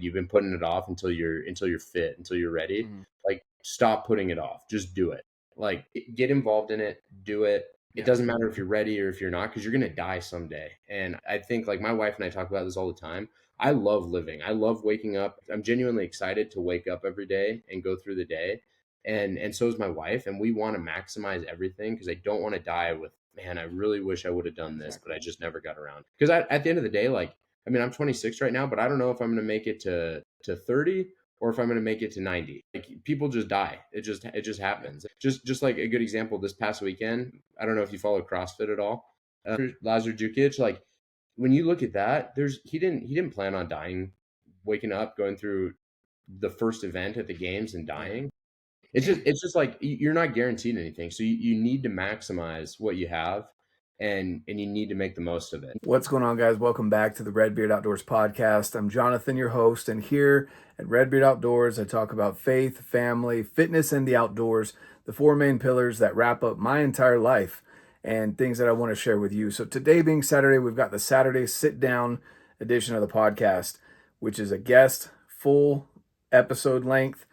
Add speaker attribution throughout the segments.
Speaker 1: you've been putting it off until you're fit, until you're ready. Like, stop putting it off. Just do it. Like, get involved in it, do it. It doesn't matter if you're ready or if you're not, because you're going to die someday. And I think, like, my wife and I talk about this all the time. I love living. I love waking up. I'm genuinely excited to wake up every day and go through the day. And so is my wife. And we want to maximize everything, because I don't want to die with, man, I really wish I would have done this, but I just never got around. Because at the end of the day, like, I mean, I'm 26 right now, but I don't know if I'm going to make it to 30 or if I'm going to make it to 90. Like, people just die. It just happens. Just like a good example, this past weekend, I don't know if you follow CrossFit at all. Lazar Jukic, like, when you look at that, he didn't plan on dying, waking up, going through the first event at the games and dying. It's just like, you're not guaranteed anything. So you need to maximize what you have, and you need to make the most of it.
Speaker 2: What's going on, guys? Welcome back to the RedBeard Outdoors podcast. I'm Jonathan, your host, and here at RedBeard Outdoors, I talk about faith, family, fitness, and the outdoors, the four main pillars that wrap up my entire life and things that I want to share with you. So today being Saturday, we've got the Saturday sit-down edition of the podcast, which is a guest, full episode length,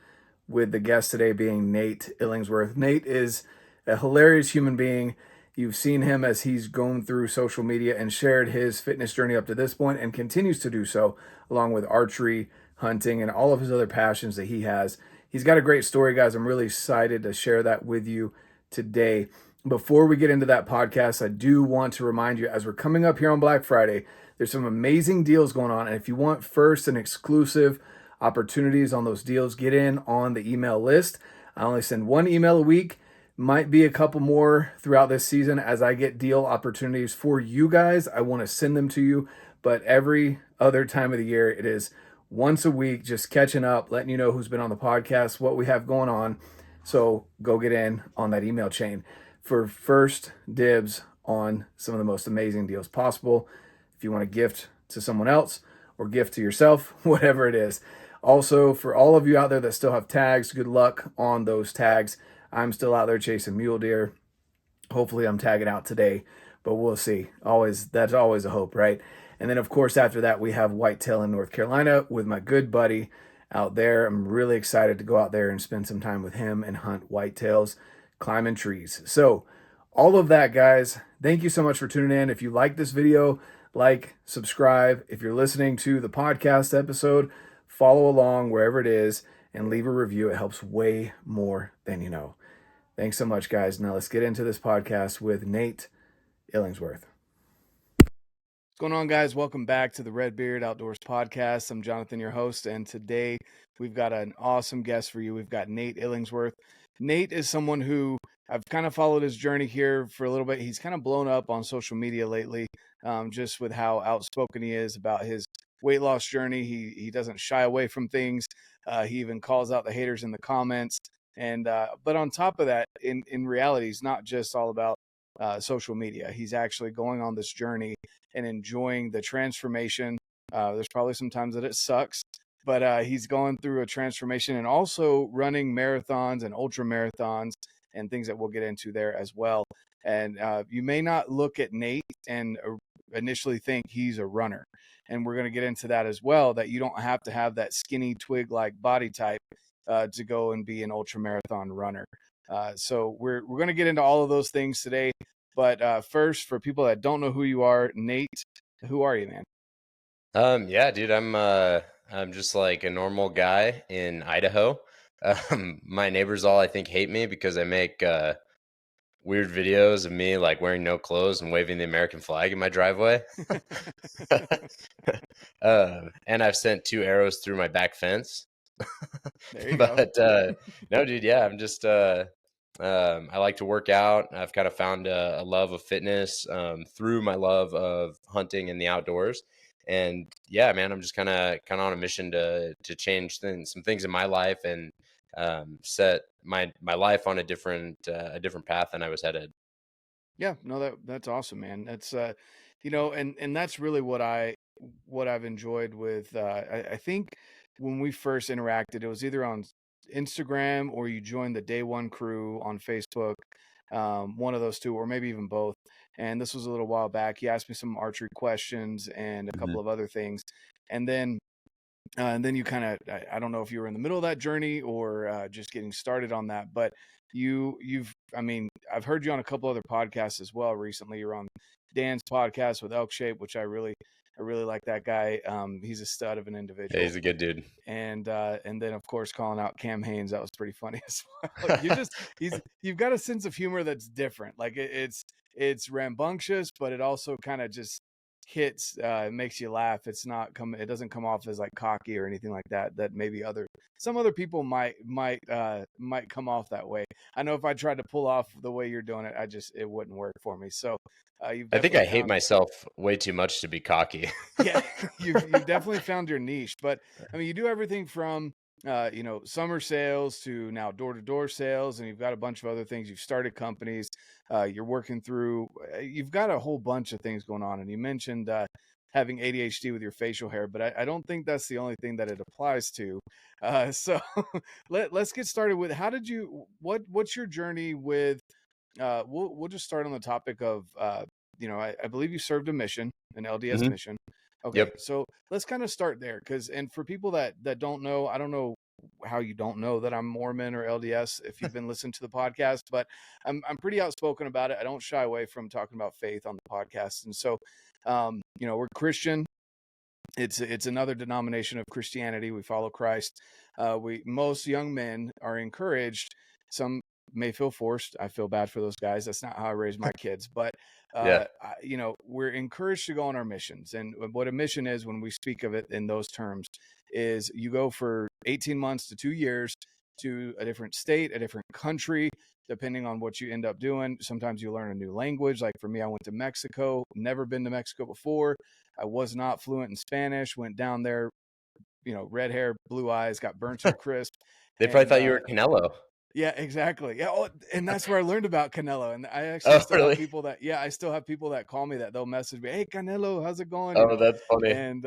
Speaker 2: with the guest today being Nate Illingsworth. Nate is a hilarious human being. You've seen him as he's gone through social media and shared his fitness journey up to this point and continues to do so, along with archery, hunting, and all of his other passions that he has. He's got a great story, guys. I'm really excited to share that with you today. Before we get into that podcast, I do want to remind you, as we're coming up here on Black Friday, there's some amazing deals going on. And if you want first and exclusive opportunities on those deals, get in on the email list. I only send one email a week. Might be a couple more throughout this season as I get deal opportunities for you guys. I want to send them to you, but every other time of the year, it is once a week, just catching up, letting you know who's been on the podcast, what we have going on. So go get in on that email chain for first dibs on some of the most amazing deals possible. If you want to gift to someone else or gift to yourself, whatever it is. Also, for all of you out there that still have tags, good luck on those tags. I'm still out there chasing mule deer. Hopefully I'm tagging out today, but we'll see. That's always a hope, right? And then, of course, after that, we have whitetail in North Carolina with my good buddy out there. I'm really excited to go out there and spend some time with him and hunt whitetails, climbing trees. So all of that, guys, thank you so much for tuning in. If you like this video, like, subscribe. If you're listening to the podcast episode, follow along wherever it is and leave a review. It helps way more than you know. Thanks so much, guys. Now let's get into this podcast with Nate Illingsworth. What's going on, guys? Welcome back to the RedBeard Outdoors podcast. I'm Jonathan, your host, and today we've got an awesome guest for you. We've got Nate Illingsworth. Nate is someone who I've kind of followed his journey here for a little bit. He's kind of blown up on social media lately, just with how outspoken he is about his weight loss journey. He doesn't shy away from things. He even calls out the haters in the comments. And but on top of that, in reality, he's not just all about social media. He's actually going on this journey and enjoying the transformation. There's probably some times that it sucks, but he's going through a transformation and also running marathons and ultra marathons and things that we'll get into there as well. And you may not look at Nate and initially think he's a runner. And we're going to get into that as well, that you don't have to have that skinny twig-like body type to go and be an ultra marathon runner. So we're going to get into all of those things today. But first, for people that don't know who you are, Nate, who are you, man?
Speaker 1: Yeah, dude, I'm just like a normal guy in Idaho. My neighbors all, I think, hate me because I make weird videos of me like wearing no clothes and waving the American flag in my driveway. And I've sent 2 arrows through my back fence.
Speaker 2: There you go.
Speaker 1: No, dude, yeah, I'm just I like to work out. I've kind of found a love of fitness through my love of hunting and the outdoors. And yeah, man, I'm just kind of on a mission to change some things in my life and set my life on a different path than I was headed.
Speaker 2: Yeah, no, that's awesome, man. That's and that's really what I've enjoyed with I think when we first interacted, it was either on Instagram or you joined the Day One crew on Facebook, one of those two, or maybe even both. And this was a little while back. He asked me some archery questions and a couple of other things, and then And then you kind of, I don't know if you were in the middle of that journey or just getting started on that, but I mean, I've heard you on a couple other podcasts as well recently. You're on Dan's podcast with Elk Shape, which I really like that guy. He's a stud of an individual.
Speaker 1: Yeah, he's a good dude.
Speaker 2: And then of course calling out Cam Hanes, that was pretty funny as well. You've got a sense of humor that's different. Like it's rambunctious, but it also kind of just hits, makes you laugh. It doesn't come off as like cocky or anything like that maybe some other people might come off that way. I know if I tried to pull off the way you're doing it, it wouldn't work for me. So
Speaker 1: I think I hate myself way too much to be cocky.
Speaker 2: Yeah, you've definitely found your niche. But I mean, you do everything from summer sales to now door-to-door sales, and you've got a bunch of other things. You've started companies. You're working through. You've got a whole bunch of things going on. And you mentioned having ADHD with your facial hair, but I don't think that's the only thing that it applies to. So let's get started with what's your journey with. We'll just start on the topic of I believe you served a mission, an LDS mission. Okay,
Speaker 1: yep.
Speaker 2: So let's kind of start there, and for people that don't know, I don't know how you don't know that I'm Mormon or LDS if you've been listening to the podcast, but I'm pretty outspoken about it. I don't shy away from talking about faith on the podcast, and so we're Christian. It's another denomination of Christianity. We follow Christ. Most young men are encouraged. Some may feel forced. I feel bad for those guys. That's not how I raised my kids, but we're encouraged to go on our missions. And what a mission is, when we speak of it in those terms, is you go for 18 months to 2 years to a different state, a different country, depending on what you end up doing. Sometimes you learn a new language. Like for me, I went to Mexico, never been to Mexico before. I was not fluent in Spanish, went down there, red hair, blue eyes, got burnt to a crisp.
Speaker 1: They probably thought you were Canelo.
Speaker 2: Yeah, exactly. Yeah, and that's where I learned about Canelo. And I actually have people I still have people that call me that. They'll message me, "Hey, Canelo, how's it going?"
Speaker 1: Oh, that's funny.
Speaker 2: And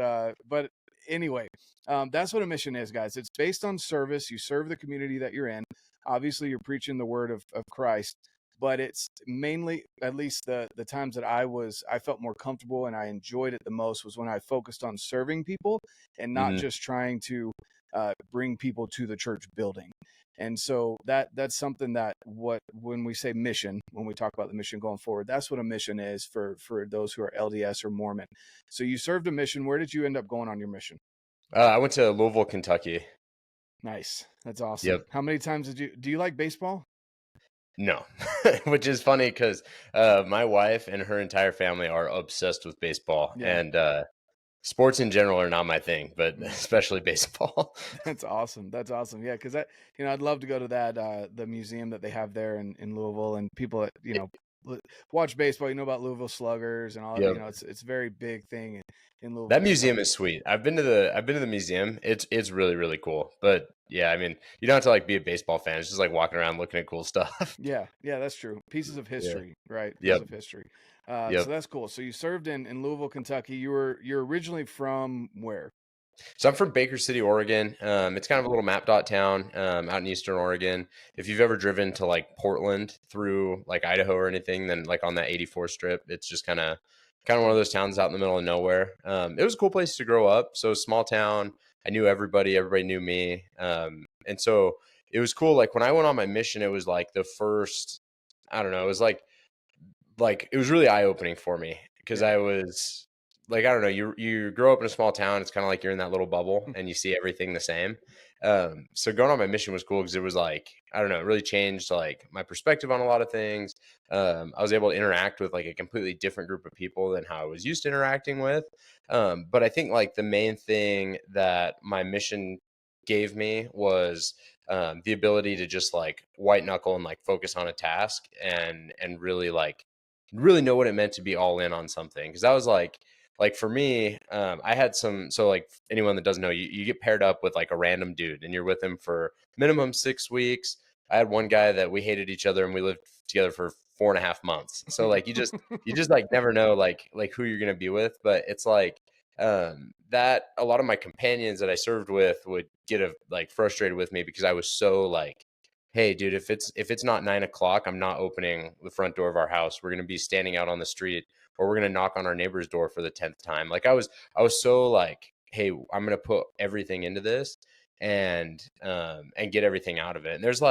Speaker 2: but anyway, that's what a mission is, guys. It's based on service. You serve the community that you're in. Obviously, you're preaching the word of Christ, but it's mainly, at least the times that I felt more comfortable and I enjoyed it the most was when I focused on serving people and not just trying to bring people to the church building. And so that's something that when we say mission, when we talk about the mission going forward, that's what a mission is for those who are LDS or Mormon. So you served a mission. Where did you end up going on your mission?
Speaker 1: I went to Louisville, Kentucky.
Speaker 2: Nice. That's awesome.
Speaker 1: Yep.
Speaker 2: How many times do you like baseball?
Speaker 1: No, which is funny because my wife and her entire family are obsessed with baseball. Yeah. And sports in general are not my thing, but especially baseball.
Speaker 2: That's awesome. Yeah, because I'd love to go to that the museum that they have there in Louisville, and people that watch baseball, about Louisville Sluggers and all. Yep. It's a very big thing in Louisville.
Speaker 1: That museum is sweet. I've been to the museum. It's really, really cool. But yeah, I mean, you don't have to be a baseball fan. It's just walking around looking at cool stuff.
Speaker 2: Yeah, that's true. Pieces of history, right?
Speaker 1: Pieces
Speaker 2: of history. So that's cool. So you served in Louisville, Kentucky. You're originally from where?
Speaker 1: So I'm from Baker City, Oregon. It's kind of a little map dot town out in Eastern Oregon. If you've ever driven to Portland through Idaho or anything, then on that 84 strip, it's just kind of one of those towns out in the middle of nowhere. It was a cool place to grow up. So small town. I knew everybody knew me. And so it was cool. When I went on my mission, it was the first, I don't know, it was it was really eye-opening for me because I was I don't know, you grow up in a small town. It's kind of you're in that little bubble and you see everything the same. So going on my mission was cool because it was I don't know, it really changed my perspective on a lot of things. I was able to interact with a completely different group of people than how I was used to interacting with. But I think the main thing that my mission gave me was the ability to just white knuckle and focus on a task and really really know what it meant to be all in on something. Because that was for me, I had so anyone that doesn't know, you get paired up with a random dude and you're with him for minimum 6 weeks. I had one guy that we hated each other and we lived together for 4.5 months. So you just never know who you're going to be with. But it's that a lot of my companions that I served with would get frustrated with me because I was so hey dude, if it's not 9 o'clock, I'm not opening the front door of our house. We're going to be standing out on the street, or we're going to knock on our neighbor's door for the 10th time. I was so hey, I'm going to put everything into this and get everything out of it. And there's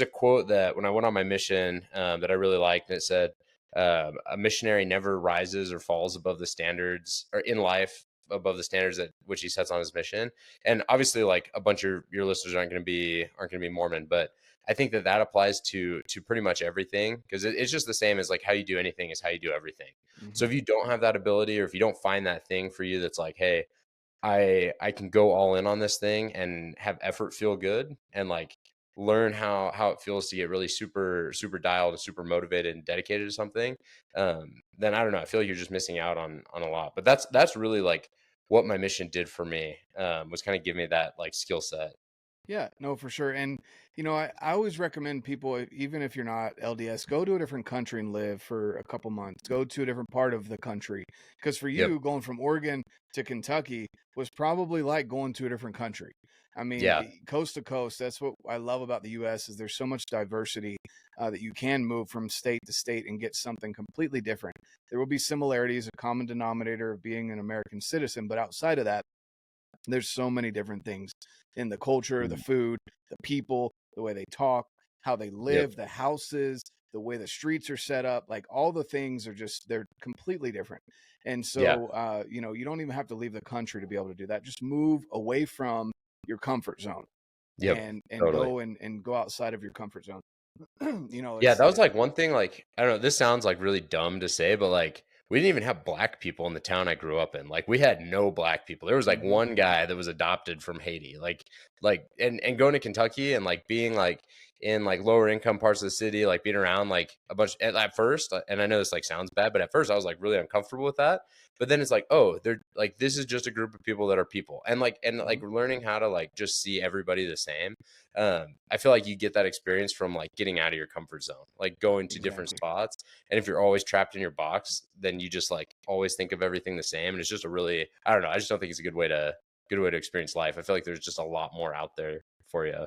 Speaker 1: a quote that when I went on my mission that I really liked, and it said, a missionary never rises or falls above the standards or in life above the standards at which he sets on his mission. And obviously, like a bunch of your listeners aren't going to be Mormon, but I think that applies to pretty much everything, because it's just the same as like how you do anything is how you do everything. So if you don't have that ability, or if you don't find that thing for you that's like, hey, I can go all in on this thing and have effort feel good, and like learn how it feels to get really super super dialed and super motivated and dedicated to something, then I don't know, I feel like you're just missing out on a lot. But that's really like what my mission did for me, was kind of give me that like skill set.
Speaker 2: Yeah, no, for sure. And, I always recommend people, even if you're not LDS, go to a different country and live for a couple months. Go to a different part of the country. Because for
Speaker 1: Yep.
Speaker 2: you, going from Oregon to Kentucky was probably like going to a different country. I mean,
Speaker 1: Yeah.
Speaker 2: coast to coast, that's what I love about the U.S. is there's so much diversity that you can move from state to state and get something completely different. There will be similarities, a common denominator of being an American citizen, but outside of that, there's so many different things in the culture, the
Speaker 1: Mhm.
Speaker 2: food, the people, the way they talk, how they
Speaker 1: Yep.
Speaker 2: live, the houses, the way the streets are set up. Like all the things are just, they're completely different. And
Speaker 1: Yeah.
Speaker 2: so, you don't even have to leave the country to be able to do that. Just move away from your comfort zone
Speaker 1: Yep.
Speaker 2: and
Speaker 1: Totally.
Speaker 2: go and go outside of your comfort zone.
Speaker 1: Yeah,
Speaker 2: It's
Speaker 1: that was like one thing, like, I don't know, this sounds like really dumb to say, but like we didn't even have black people in the town I grew up in. Like we had no black people. There was like
Speaker 2: Mhm.
Speaker 1: one guy that was adopted from Haiti. Like and going to Kentucky and like being like in like lower income parts of the city, like being around like a bunch at first, and I know this like sounds bad, but at first I was like really uncomfortable with that. But then it's like, oh, they're like, this is just a group of people that are people. And like
Speaker 2: Mhm.
Speaker 1: learning how to like just see everybody the same. I feel like you get that experience from like getting out of your comfort zone, like going to different
Speaker 2: Exactly.
Speaker 1: spots. And if you're always trapped in your box, then you just like always think of everything the same. And it's just a really, I don't know, I just don't think it's a good way to experience life. I feel like there's just a lot more out there for you.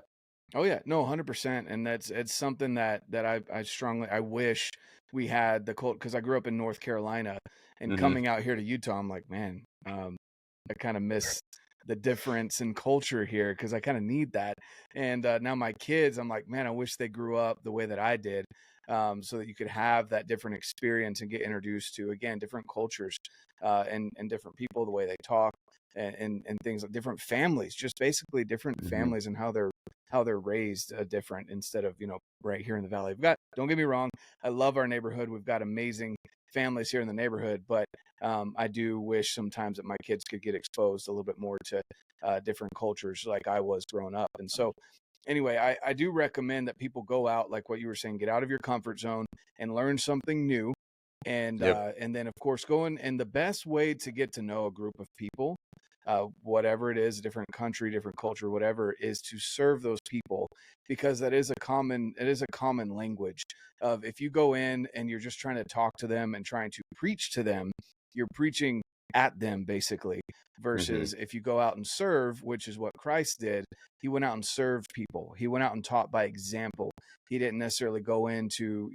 Speaker 2: Oh yeah, no, 100%. And it's something that I strongly, I wish we had the cult, because I grew up in North Carolina and
Speaker 1: Hmm.
Speaker 2: coming out here to Utah, I'm like, man, I kind of miss the difference in culture here because I kind of need that. And now my kids, I'm like, man, I wish they grew up the way that I did, so that you could have that different experience and get introduced to, again, different cultures and different people, the way they talk and things like different families, just basically different
Speaker 1: Hmm.
Speaker 2: families and how they're raised different instead of right here in the valley. We've got, don't get me wrong, I love our neighborhood. We've got amazing families here in the neighborhood, but I do wish sometimes that my kids could get exposed a little bit more to different cultures like I was growing up. And so, anyway, I do recommend that people go out, like what you were saying, get out of your comfort zone and learn something new.
Speaker 1: Yep.
Speaker 2: And then, of course, go in. And the best way to get to know a group of people, whatever it is, a different country, different culture, whatever, is to serve those people, because it is a common language of, if you go in and you're just trying to talk to them and trying to preach to them, you're preaching at them basically,
Speaker 1: Hmm.
Speaker 2: versus if you go out and serve, which is what Christ did. He went out and served people. He went out and taught by example. He didn't necessarily go into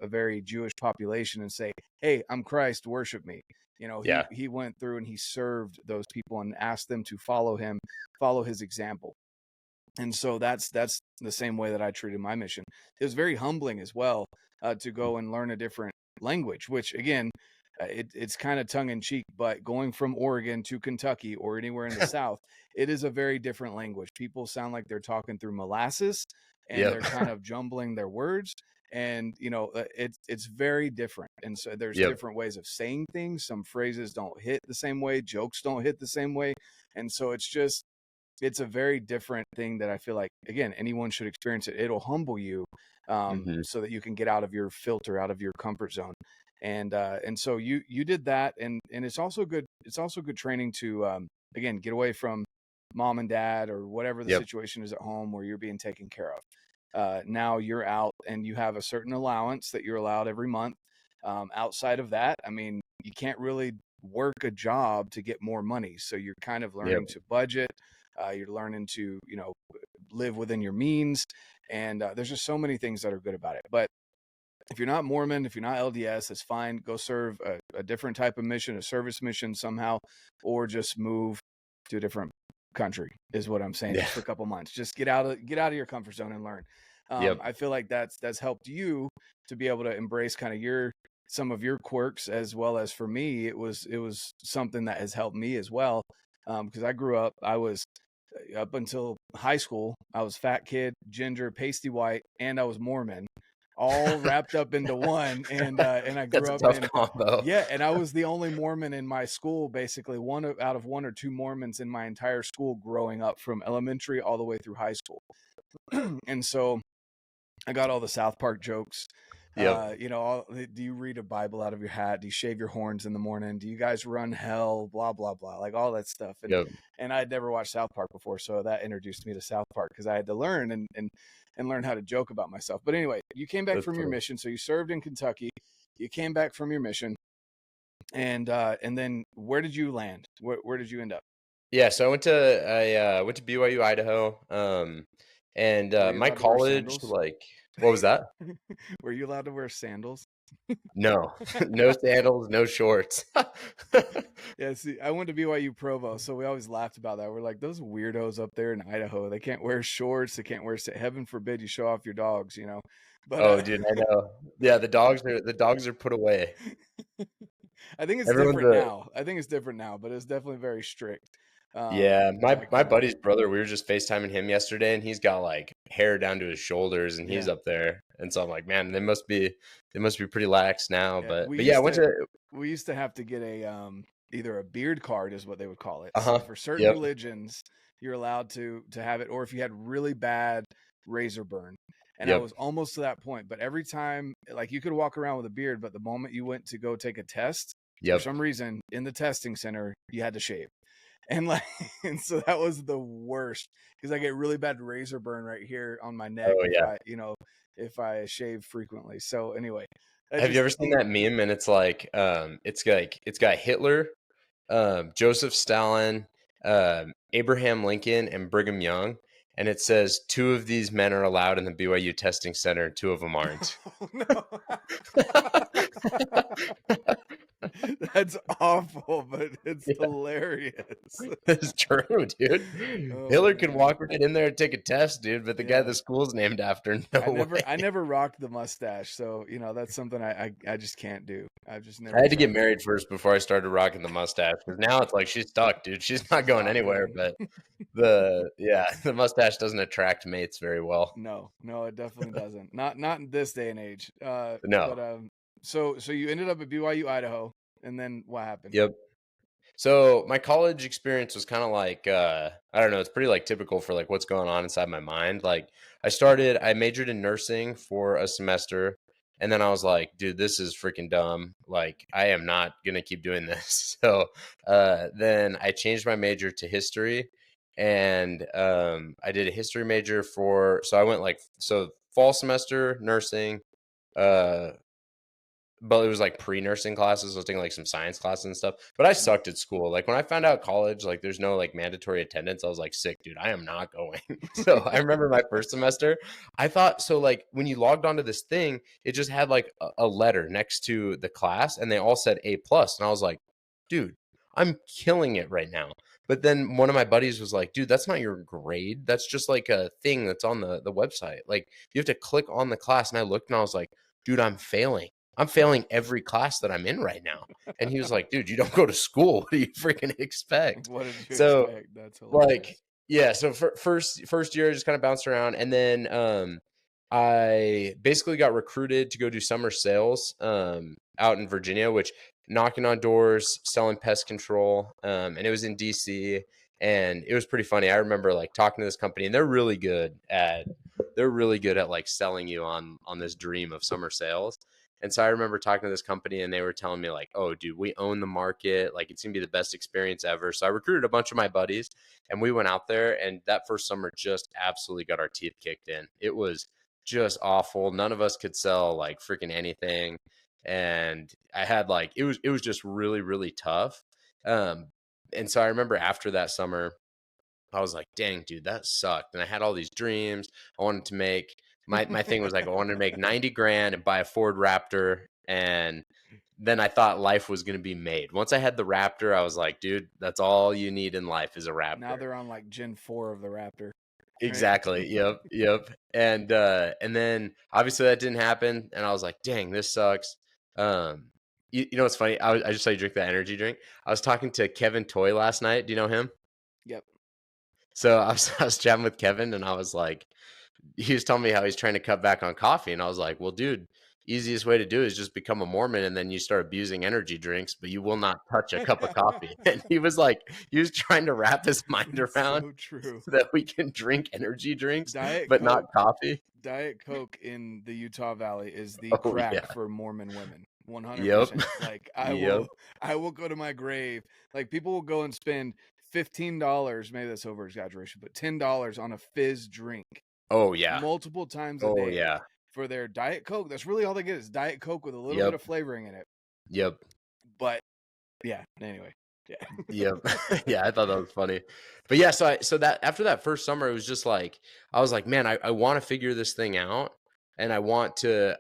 Speaker 2: a very Jewish population and say, hey, I'm Christ, worship me. he
Speaker 1: Yeah.
Speaker 2: he went through and he served those people and asked them to follow him, follow his example. And so that's the same way that I treated my mission. It was very humbling as well, to go and learn a different language, which again, it's kind of tongue in cheek, but going from Oregon to Kentucky or anywhere in the South, it is a very different language. People sound like they're talking through molasses, and
Speaker 1: Yep.
Speaker 2: they're kind of jumbling their words. And it's very different. And so there's
Speaker 1: Yep.
Speaker 2: different ways of saying things. Some phrases don't hit the same way, jokes don't hit the same way. And so it's a very different thing that I feel like, again, anyone should experience it. It'll humble you,
Speaker 1: Hmm.
Speaker 2: so that you can get out of your filter, out of your comfort zone. And so you did that, and it's also good. It's also good training to, again, get away from mom and dad or whatever the
Speaker 1: Yep.
Speaker 2: situation is at home where you're being taken care of. Now you're out and you have a certain allowance that you're allowed every month. Outside of that, I mean, you can't really work a job to get more money. So you're kind of
Speaker 1: Yep.
Speaker 2: learning to budget. You're learning to, live within your means. And there's just so many things that are good about it. But if you're not Mormon, if you're not LDS, that's fine. Go serve a different type of mission, a service mission somehow, or just move to a different country is what I'm saying.
Speaker 1: Yeah.
Speaker 2: Just for a couple months, just get out of your comfort zone and learn.
Speaker 1: Yep.
Speaker 2: I feel like that's helped you to be able to embrace kind of some of your quirks, as well as for me, it was something that has helped me as well. Because I grew up, I was up until high school, I was fat kid, ginger, pasty white, and I was Mormon, all wrapped up into one. And I
Speaker 1: That's
Speaker 2: grew
Speaker 1: a
Speaker 2: up
Speaker 1: tough
Speaker 2: in
Speaker 1: combo.
Speaker 2: yeah, and I was the only Mormon in my school, basically out of one or two Mormons in my entire school growing up from elementary all the way through high school. And so I got all the South Park jokes.
Speaker 1: Yep.
Speaker 2: Do you read a Bible out of your hat? Do you shave your horns in the morning? Do you guys run hell? Blah, blah, blah, like all that stuff.
Speaker 1: Yep.
Speaker 2: And I had never watched South Park before. So that introduced me to South Park, because I had to learn and learn how to joke about myself. But anyway, you came back
Speaker 1: That's
Speaker 2: from your
Speaker 1: funny.
Speaker 2: mission. So you served in Kentucky. You came back from your mission. And then where did you land? Where did you end up?
Speaker 1: Yeah, so I went to BYU, Idaho. And
Speaker 2: Were you
Speaker 1: my
Speaker 2: allowed to wear
Speaker 1: college,
Speaker 2: sandals?
Speaker 1: like, what was that?
Speaker 2: Were you allowed to wear sandals?
Speaker 1: No, no sandals, no shorts.
Speaker 2: Yeah, see, I went to BYU Provo, so we always laughed about that. We're like, those weirdos up there in Idaho, they can't wear shorts, they can't wear, heaven forbid you show off your dogs, you know. But
Speaker 1: Oh, dude, I know. Yeah, the dogs are put away.
Speaker 2: I think it's
Speaker 1: Everyone's
Speaker 2: different
Speaker 1: a
Speaker 2: now. I think it's different now, but it's definitely very strict.
Speaker 1: Yeah,
Speaker 2: Back
Speaker 1: my
Speaker 2: then.
Speaker 1: buddy's brother, we were just FaceTiming him yesterday, and he's got like hair down to his shoulders, and he's
Speaker 2: Yeah.
Speaker 1: up there. And so I'm like, man, they must be pretty lax now.
Speaker 2: Yeah,
Speaker 1: But yeah, I went to
Speaker 2: we used to have to get a either a beard card is what they would call it. So
Speaker 1: uh-huh.
Speaker 2: for certain
Speaker 1: Yep.
Speaker 2: religions, you're allowed to have it, or if you had really bad razor burn. And I
Speaker 1: Yep.
Speaker 2: was almost to that point, but every time, like, you could walk around with a beard, but the moment you went to go take a test, for
Speaker 1: Yep.
Speaker 2: some reason in the testing center, you had to shave. And like, and so that was the worst, because I get really bad razor burn right here on my neck
Speaker 1: Oh yeah.
Speaker 2: if I shave frequently. So anyway,
Speaker 1: Have you ever seen that meme? And it's like it's got Hitler, Joseph Stalin, Abraham Lincoln, and Brigham Young. And it says 2 of these men are allowed in the BYU testing center, 2 of them aren't.
Speaker 2: Oh, no. That's awful, but it's hilarious.
Speaker 1: That's true, dude.
Speaker 2: Oh,
Speaker 1: Hitler could
Speaker 2: man.
Speaker 1: walk right in there and take a test, dude, but the guy
Speaker 2: Yeah.
Speaker 1: the school's named after, no way.
Speaker 2: I never rocked the mustache, so that's something I just can't do. I've just never
Speaker 1: I had to get
Speaker 2: tried.
Speaker 1: married first before I stared rocking the mustache, because now it's like she's stuck, dude. She's not going anywhere. But the mustache doesn't attract mates very well.
Speaker 2: No, it definitely doesn't. Not in this day and age.
Speaker 1: No.
Speaker 2: But so you ended up at BYU Idaho, and then what happened?
Speaker 1: Yep. So my college experience was kind of like I don't know, it's pretty like typical for like what's going on inside my mind. Like I majored in nursing for a semester, and then I was like, dude, this is freaking dumb. Like I am not gonna keep doing this. So then I changed my major to history, and I did a history major so I went fall semester nursing, uh but it was like pre-nursing classes. I was taking like some science classes and stuff. But I sucked at school. Like when I found out college, like there's no like mandatory attendance, I was like, sick, dude, I am not going. So I remember my first semester, I thought so like when you logged onto this thing, it just had like a letter next to the class and they all said A+. And I was like, dude, I'm killing it right now. But then one of my buddies was like, dude, that's not your grade. That's just like a thing that's on the website. Like you have to click on the class. And I looked and I was like, dude, I'm failing every class that I'm in right now. And he was like, dude, you don't go to school. What do you freaking expect?
Speaker 2: What did you expect? That's hilarious.
Speaker 1: Like, yeah. So first year, I just kind of bounced around. And then I basically got recruited to go do summer sales out in Virginia, which knocking on doors, selling pest control. And it was in DC. And it was pretty funny. I remember like talking to this company, and they're really good at like selling you on this dream of summer sales. And so I remember talking to this company and they were telling me like, oh, dude, we own the market. Like it's going to be the best experience ever. So I recruited a bunch of my buddies and we went out there, and that first summer just absolutely got our teeth kicked in. It was just awful. None of us could sell like freaking anything. And I had like, it was just really, really tough. And so I remember after that summer, I was like, dang, dude, that sucked. And I had all these dreams. I wanted to make my thing was like I wanted to make 90 grand and buy a Ford Raptor and then I thought life was going to be made. Once I had the Raptor, I was like, dude, that's all you need in life is a Raptor.
Speaker 2: Now they're on like Gen 4 of the Raptor.
Speaker 1: Exactly. Yep. Yep. And then obviously that didn't happen. And I was like, dang, this sucks. You know what's funny? I just saw you drink that energy drink. I was talking to Kevin Toy last night. Do you know him?
Speaker 2: Yep.
Speaker 1: So I was chatting with Kevin, and I was like, he was telling me how he's trying to cut back on coffee. And I was like, well, dude, easiest way to do it is just become a Mormon, and then you start abusing energy drinks, but you will not touch a cup of coffee. And he was like, he was trying to wrap his mind around
Speaker 2: So true.
Speaker 1: that we can drink energy drinks,
Speaker 2: Diet
Speaker 1: but
Speaker 2: Coke,
Speaker 1: not coffee.
Speaker 2: Diet Coke in the Utah Valley is the
Speaker 1: Oh,
Speaker 2: crack
Speaker 1: yeah.
Speaker 2: for Mormon women. 100%.
Speaker 1: Yep.
Speaker 2: Like
Speaker 1: Yep.
Speaker 2: I will go to my grave. Like people will go and spend $15, maybe that's over exaggeration, but $10 on a fizz drink.
Speaker 1: Oh, yeah.
Speaker 2: Multiple times a
Speaker 1: Oh,
Speaker 2: day.
Speaker 1: yeah.
Speaker 2: For their Diet Coke. That's really all they get is Diet Coke with a little
Speaker 1: Yep.
Speaker 2: bit of flavoring in it.
Speaker 1: Yep.
Speaker 2: But yeah, anyway. Yeah.
Speaker 1: Yep. Yeah, I thought that was funny. But yeah, so that after that first summer, it was just like I was like, man, I want to figure this thing out, and I want to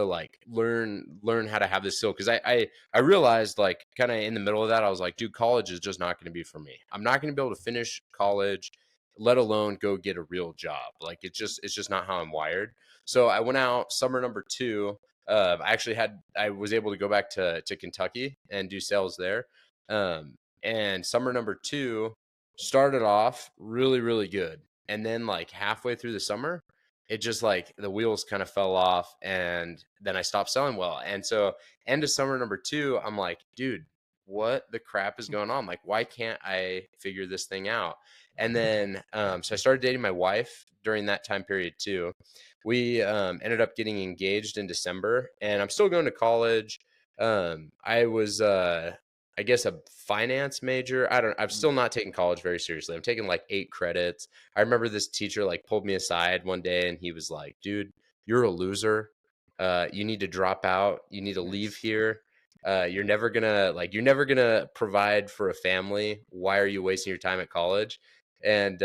Speaker 1: like learn how to have this skill, because I realized, like, kind of in the middle of that, I was like, dude, college is just not going to be for me. I'm not going to be able to finish college, let alone go get a real job. Like it's just not how I'm wired. So I went out summer number 2. I was able to go back to Kentucky and do sales there. And summer number 2 started off really, really good. And then like halfway through the summer, it just like the wheels kind of fell off, and then I stopped selling well. And so end of summer number 2, I'm like, dude, what the crap is going on? Like, why can't I figure this thing out? And then, so I started dating my wife during that time period too. We ended up getting engaged in December, and I'm still going to college. I was, I guess, a finance major. I'm still not taking college very seriously. I'm taking like 8 credits. I remember this teacher like pulled me aside one day, and he was like, dude, you're a loser. You need to drop out. You need to leave here. You're never gonna provide for a family. Why are you wasting your time at college? And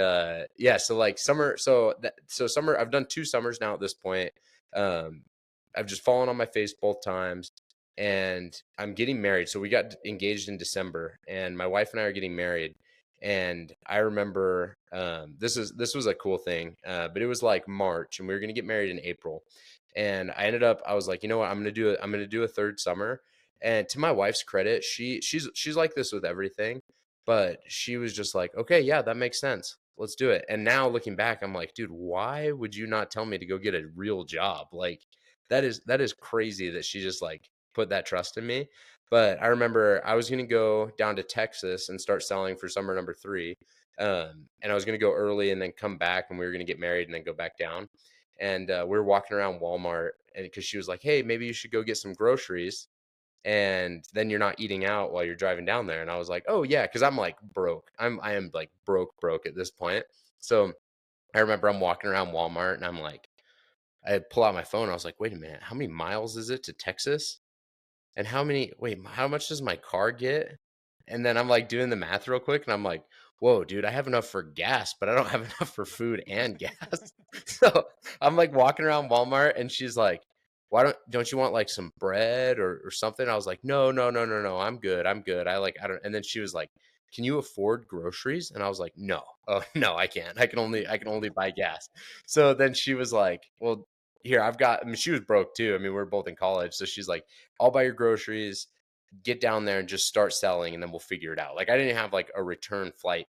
Speaker 1: yeah, so like summer, so summer, I've done 2 summers now at this point. I've just fallen on my face both times, and I'm getting married. So we got engaged in December, and my wife and I are getting married. And I remember this was a cool thing, but it was like March, and we were gonna get married in April. And I was like, you know what, I'm gonna do a 3rd summer. And to my wife's credit, she's like this with everything, but she was just like, okay, yeah, that makes sense. Let's do it. And now looking back, I'm like, dude, why would you not tell me to go get a real job? Like that is crazy that she just like put that trust in me. But I remember I was going to go down to Texas and start selling for summer number 3. And I was going to go early and then come back, and we were going to get married and then go back down. And we were walking around Walmart, and because she was like, hey, maybe you should go get some groceries, and then you're not eating out while you're driving down there. And I was like, oh yeah, because I'm like broke. I am like broke at this point. So I remember I'm walking around Walmart, and I'm like, I pull out my phone. I was like, wait a minute, how many miles is it to Texas? And how much does my car get? And then I'm like doing the math real quick, and I'm like, whoa, dude, I have enough for gas, but I don't have enough for food and gas. So I'm like walking around Walmart, and she's like, why don't you want like some bread or something? I was like, no, no, no, no, no, I'm good. I don't. And then she was like, can you afford groceries? And I was like, no, oh no, I can't. I can only buy gas. So then she was like, well, here, I mean, she was broke too. I mean, we are both in college. So she's like, I'll buy your groceries, get down there and just start selling, and then we'll figure it out. Like I didn't have like a return flight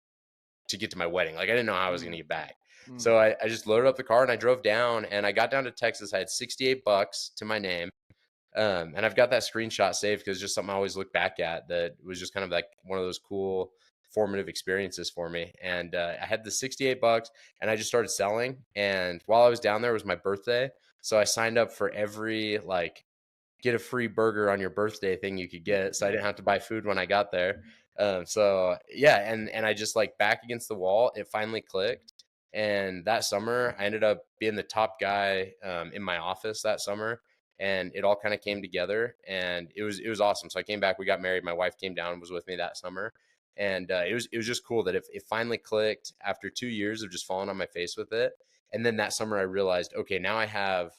Speaker 1: to get to my wedding. Like I didn't know how I was going to get back. So I just loaded up the car and I drove down, and I got down to Texas. I had $68 to my name. And I've got that screenshot saved because it's just something I always look back at, that was just kind of like one of those cool formative experiences for me. And I had the $68 and I just started selling. And while I was down there, it was my birthday. So I signed up for every like get a free burger on your birthday thing you could get. So I didn't have to buy food when I got there. So yeah, and I just like back against the wall, it finally clicked. And that summer I ended up being the top guy in my office that summer. And it all kind of came together, and it was awesome. So I came back, we got married. My wife came down and was with me that summer. And it was just cool that it finally clicked after 2 years of just falling on my face with it. And then that summer I realized, okay, now I have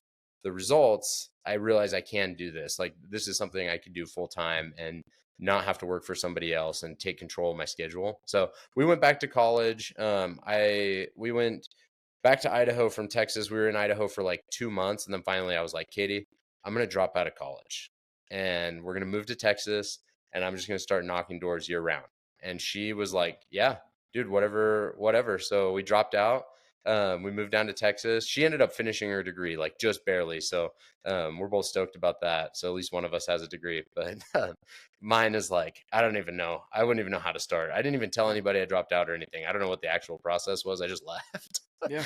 Speaker 1: the results, I realized I can do this. Like, this is something I could do full time and not have to work for somebody else and take control of my schedule. So we went back to college. We went back to Idaho from Texas. We were in Idaho for like 2 months. And then finally I was like, Katie, I'm going to drop out of college and we're going to move to Texas and I'm just going to start knocking doors year round. And she was like, yeah, dude, whatever. So we dropped out. We moved down to Texas. She ended up finishing her degree, like just barely. So we're both stoked about that. So at least one of us has a degree, but mine is like, I don't even know. I wouldn't even know how to start. I didn't even tell anybody I dropped out or anything. I don't know what the actual process was. I just left.
Speaker 2: Yeah,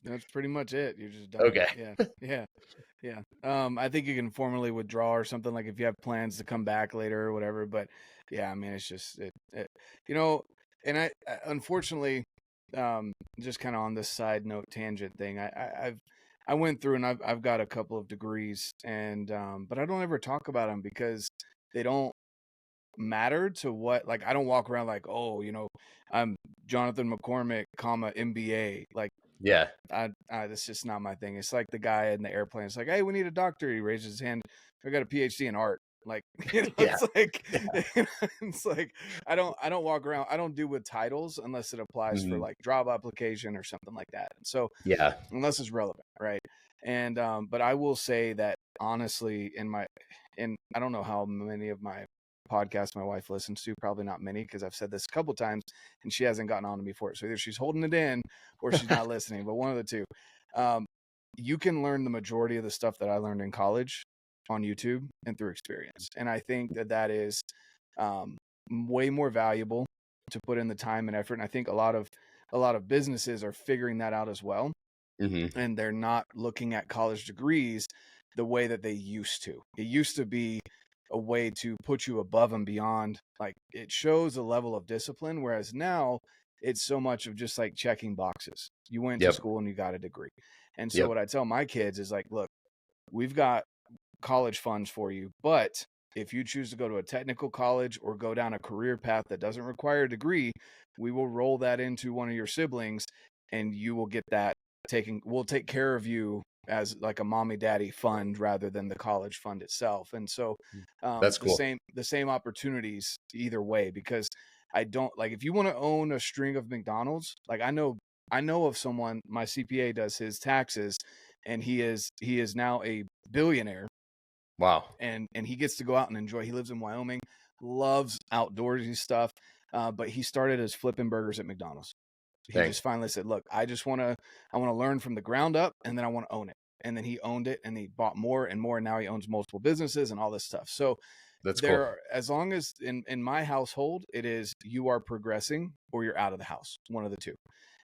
Speaker 2: that's pretty much it. You're just done.
Speaker 1: Okay.
Speaker 2: Yeah. I think you can formally withdraw or something, like if you have plans to come back later or whatever. But yeah, I mean, it's just and I unfortunately, just kind of on this side note tangent thing, I went through and I've got a couple of degrees, and but I don't ever talk about them because they don't matter to what, like, I don't walk around like, oh, I'm Jonathan McCormick, MBA. Like,
Speaker 1: Yeah.
Speaker 2: that's just not my thing. It's like the guy in the airplane. It's like, hey, we need a doctor. He raises his hand. I got a PhD in art. Like, it's like, it's like, I don't walk around. I don't do with titles unless it applies for like job application or something like that. And so, unless it's relevant. Right. And, but I will say that honestly, I don't know how many of my podcasts my wife listens to, probably not many, because I've said this a couple times and she hasn't gotten on to me for it. So either she's holding it in or she's not listening, but one of the two. You can learn the majority of the stuff that I learned in college on YouTube and through experience. And I think that is way more valuable to put in the time and effort. And I think a lot of businesses are figuring that out as well. And they're not looking at college degrees the way that they used to. It used to be a way to put you above and beyond. Like, it shows a level of discipline, whereas now it's so much of just like checking boxes. You went to school and you got a degree. And so what I tell my kids is like, look, we've got college funds for you, but if you choose to go to a technical college or go down a career path that doesn't require a degree, we will roll that into one of your siblings and you will get that we'll take care of you as like a mommy daddy fund rather than the college fund itself. And so
Speaker 1: that's cool.
Speaker 2: The same opportunities either way, because I don't, like, if you want to own a string of McDonald's, like I know of someone, my CPA does his taxes and he is now a billionaire.
Speaker 1: Wow.
Speaker 2: And he gets to go out and enjoy. He lives in Wyoming, loves outdoorsy stuff. But he started as flipping burgers at McDonald's. He just finally said, look, I want to learn from the ground up and then I want to own it. And then he owned it and he bought more and more. And now he owns multiple businesses and all this stuff. So
Speaker 1: that's cool.
Speaker 2: As long as in my household, it is, you are progressing or you're out of the house, one of the two.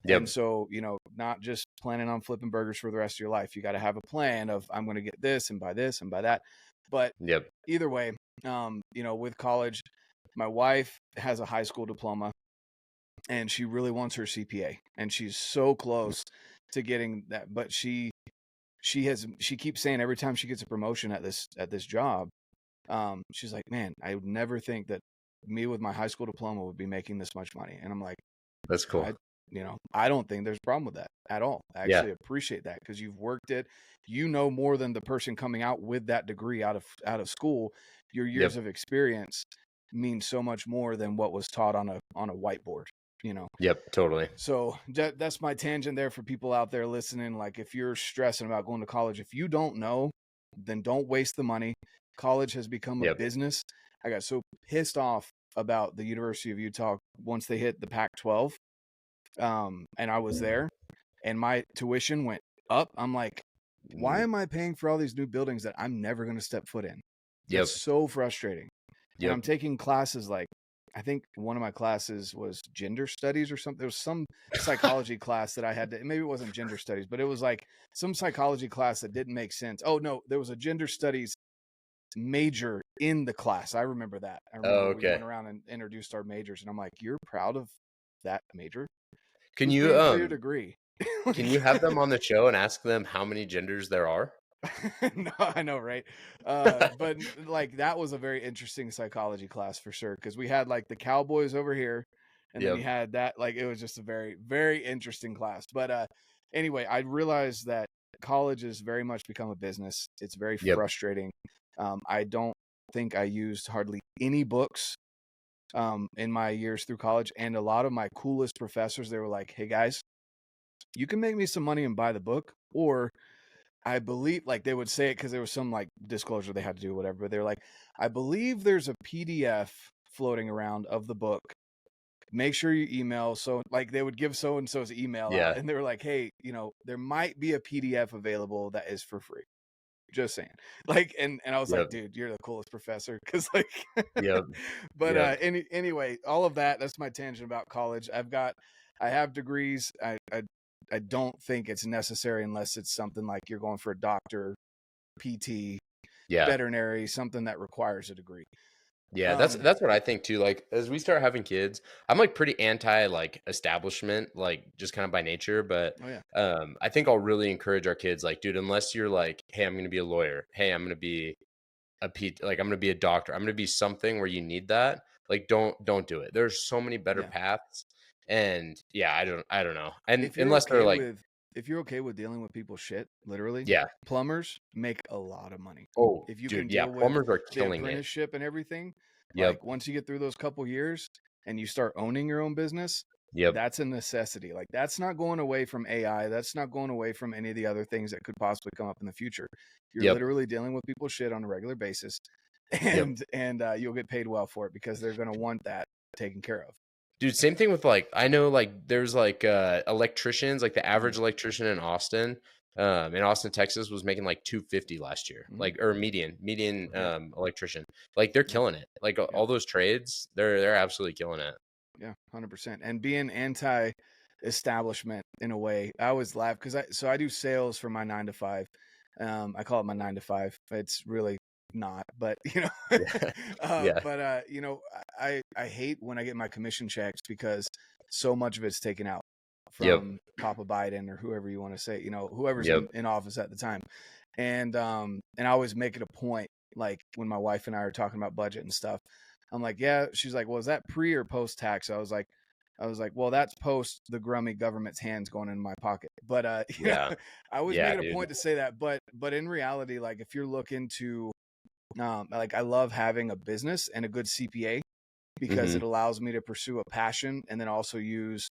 Speaker 2: And so, not just planning on flipping burgers for the rest of your life. You got to have a plan of, I'm going to get this and buy that. But either way, with college, my wife has a high school diploma and she really wants her CPA and she's so close to getting that. But she keeps saying every time she gets a promotion at this job, she's like, man, I would never think that me with my high school diploma would be making this much money. And I'm like,
Speaker 1: that's cool.
Speaker 2: I don't think there's a problem with that at all. I actually appreciate that because you've worked it, more than the person coming out with that degree out of school. Your years of experience mean so much more than what was taught on a whiteboard,
Speaker 1: Totally.
Speaker 2: So that's my tangent there for people out there listening. Like, if you're stressing about going to college, if you don't know, then don't waste the money. College has become a business. I got so pissed off about the University of Utah once they hit the Pac-12. And I was there and my tuition went up. I'm like, why am I paying for all these new buildings that I'm never going to step foot in? It's so frustrating. And I'm taking classes, like, I think one of my classes was gender studies or something. There was some psychology class that I had to, maybe it wasn't gender studies, but it was like some psychology class that didn't make sense. Oh no, there was a gender studies major in the class. I remember that. I remember we went around and introduced our majors and I'm like, you're proud of that major?
Speaker 1: Can
Speaker 2: Who's
Speaker 1: you
Speaker 2: for your degree?
Speaker 1: Can you have them on the show and ask them how many genders there are?
Speaker 2: No, I know, right? But like, that was a very interesting psychology class for sure, because we had like the cowboys over here and then you had that, like, it was just a very, very interesting class. But anyway, I realized that college has very much become a business. It's very
Speaker 1: Yep.
Speaker 2: frustrating. I don't think I used hardly any books in my years through college. And a lot of my coolest professors, they were like, hey guys, you can make me some money and buy the book, or I believe, like, they would say it because there was some like disclosure they had to do, whatever, but they're like, I believe there's a PDF floating around of the book. Make sure you email. So like they would give so-and-so's email out, and they were like, hey, there might be a PDF available that is for free. Just saying. Like, and I was like, dude, you're the coolest professor. Cause like, but anyway, all of that's my tangent about college. I have degrees. I don't think it's necessary unless it's something like you're going for a doctor, PT, veterinary, something that requires a degree.
Speaker 1: Yeah, that's what I think too. Like, as we start having kids, I'm like pretty anti like establishment, like just kind of by nature. But I think I'll really encourage our kids, like, dude, unless you're like, hey, I'm gonna be a lawyer, hey, I'm gonna be I'm gonna be a doctor, I'm gonna be something where you need that. Like, don't do it. There's so many better paths, and I don't know. And unless they're like,
Speaker 2: if you're okay with dealing with people's shit, literally, plumbers make a lot of money.
Speaker 1: Oh,
Speaker 2: if you
Speaker 1: dude,
Speaker 2: can deal
Speaker 1: plumbers
Speaker 2: with
Speaker 1: are killing
Speaker 2: the apprenticeship and everything,
Speaker 1: Yep.
Speaker 2: like once you get through those couple years and you start owning your own business, that's a necessity. Like, that's not going away from AI. That's not going away from any of the other things that could possibly come up in the future. You're literally dealing with people's shit on a regular basis, and you'll get paid well for it because they're going to want that taken care of.
Speaker 1: Dude, same thing with like, I know like there's like electricians, like the average electrician in Austin, Texas was making like 250 last year, like, or median electrician. Like, they're killing it. Like all those trades, they're absolutely killing it.
Speaker 2: Yeah, 100%. And being anti-establishment in a way, I always laugh because I do sales for my 9 to 5. I call it my 9 to 5. It's really not, but I hate when I get my commission checks because so much of it's taken out from Papa Biden or whoever you want to say, whoever's in office at the time. And I always make it a point, like when my wife and I are talking about budget and stuff, I'm like, yeah, she's like, well, is that pre or post tax? I was like, well, that's post the grummy government's hands going in my pocket. But I always make it a point to say that. But in reality, like, if you're looking to like, I love having a business and a good CPA because it allows me to pursue a passion and then also use.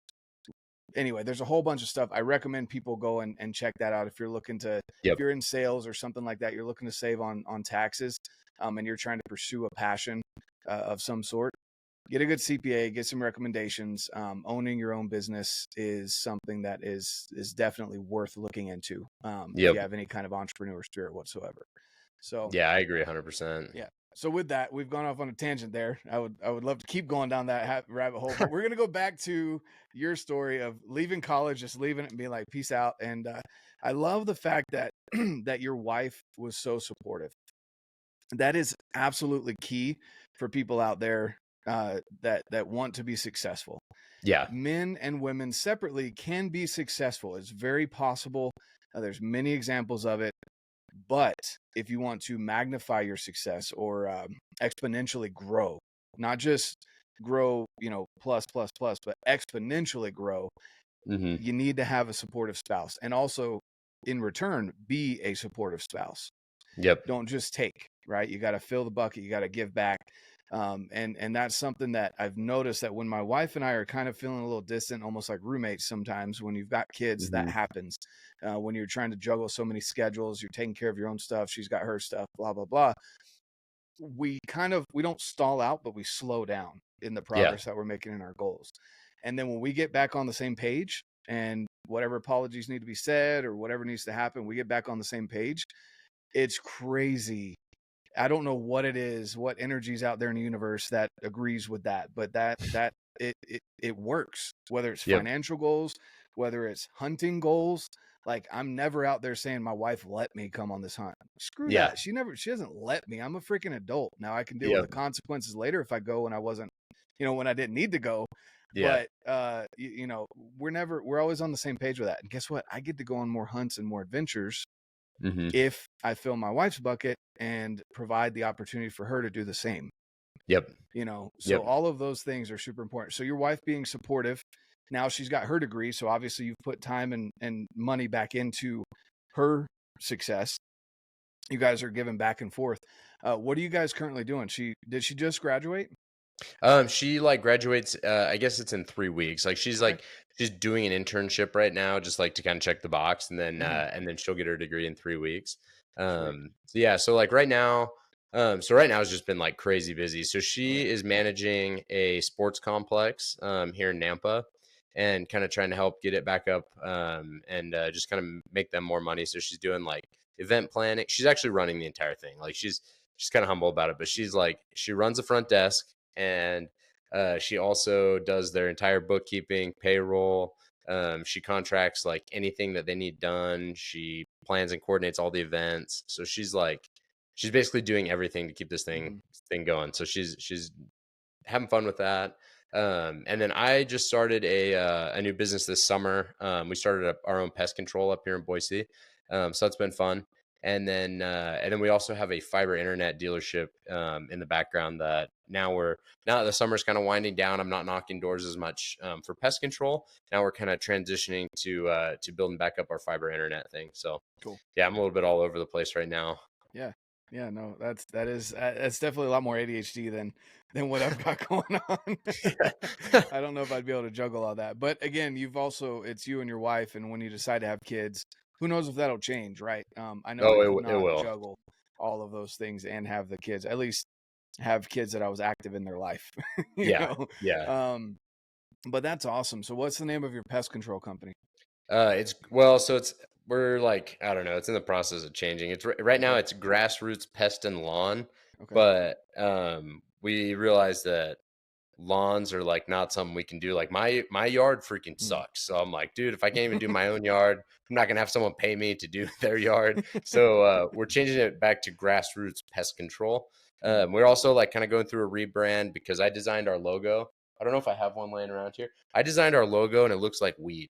Speaker 2: Anyway, there's a whole bunch of stuff. I recommend people go and check that out if you're looking to, if you're in sales or something like that, you're looking to save on taxes, and you're trying to pursue a passion of some sort. Get a good CPA, get some recommendations. Owning your own business is something that is definitely worth looking into if you have any kind of entrepreneur spirit whatsoever. So
Speaker 1: I agree 100%.
Speaker 2: Yeah. So with that, we've gone off on a tangent there. I would love to keep going down that rabbit hole, but we're gonna go back to your story of leaving college, just leaving it and being like, peace out. And I love the fact that that your wife was so supportive. That is absolutely key for people out there that want to be successful.
Speaker 1: Yeah.
Speaker 2: Men and women separately can be successful. It's very possible. There's many examples of it. But if you want to magnify your success or exponentially grow, not just grow, plus, but exponentially grow, you need to have a supportive spouse. And also, in return, be a supportive spouse. Don't just take, right? You got to fill the bucket. You got to give back. And that's something that I've noticed, that when my wife and I are kind of feeling a little distant, almost like roommates sometimes, when you've got kids, that happens. When you're trying to juggle so many schedules, you're taking care of your own stuff, she's got her stuff, blah, blah, blah. We don't stall out, but we slow down in the progress that we're making in our goals. And then when we get back on the same page and whatever apologies need to be said or whatever needs to happen, we get back on the same page. It's crazy. I don't know what it is, what energy's out there in the universe that agrees with that, but it works, whether it's financial goals, whether it's hunting goals. Like, I'm never out there saying my wife let me come on this hunt. Screw that. She doesn't let me. I'm a freaking adult. Now I can deal with the consequences later if I go when I wasn't, when I didn't need to go. But we're always on the same page with that. And guess what? I get to go on more hunts and more adventures if I fill my wife's bucket and provide the opportunity for her to do the same. So all of those things are super important. So your wife being supportive, now she's got her degree. So obviously you've put time and money back into her success, you guys are giving back and forth. What are you guys currently doing? Did she just graduate?
Speaker 1: She like graduates, I guess it's in 3 weeks. Like she's doing an internship right now, just like to kind of check the box, and then she'll get her degree in 3 weeks. So yeah, so like right now, right now it's just been like crazy busy. So she is managing a sports complex here in Nampa, and kind of trying to help get it back up, and just kind of make them more money. So she's doing like event planning. She's actually running the entire thing. Like she's kind of humble about it, but she's like, she runs the front desk, and she also does their entire bookkeeping, payroll. She contracts like anything that they need done. She plans and coordinates all the events. So she's basically doing everything to keep this thing going. So she's having fun with that. And then I just started a new business this summer. We started our own pest control up here in Boise. So that's been fun. And then we also have a fiber internet dealership in the background that now that the summer's kind of winding down, I'm not knocking doors as much for pest control. Now we're kind of transitioning to building back up our fiber internet thing. So
Speaker 2: cool.
Speaker 1: Yeah, I'm a little bit all over the place right now.
Speaker 2: Yeah, no, that's definitely a lot more ADHD than what I've got going on. I don't know if I'd be able to juggle all that. But again, it's you and your wife, and when you decide to have kids, who knows if that'll change, right? I know I could not juggle all of those things and have the kids, at least have kids that I was active in their life.
Speaker 1: Yeah.
Speaker 2: But that's awesome. So what's the name of your pest control company?
Speaker 1: We're like, I don't know, it's in the process of changing. It's right now it's Grassroots Pest and Lawn. Okay. But we realized that lawns are like not something we can do. Like my yard freaking sucks. So I'm like, dude, if I can't even do my own yard, I'm not gonna have someone pay me to do their yard. So we're changing it back to Grassroots Pest Control. We're also like kind of going through a rebrand because I designed our logo. I don't know if I have one laying around here. I designed our logo and it looks like weed.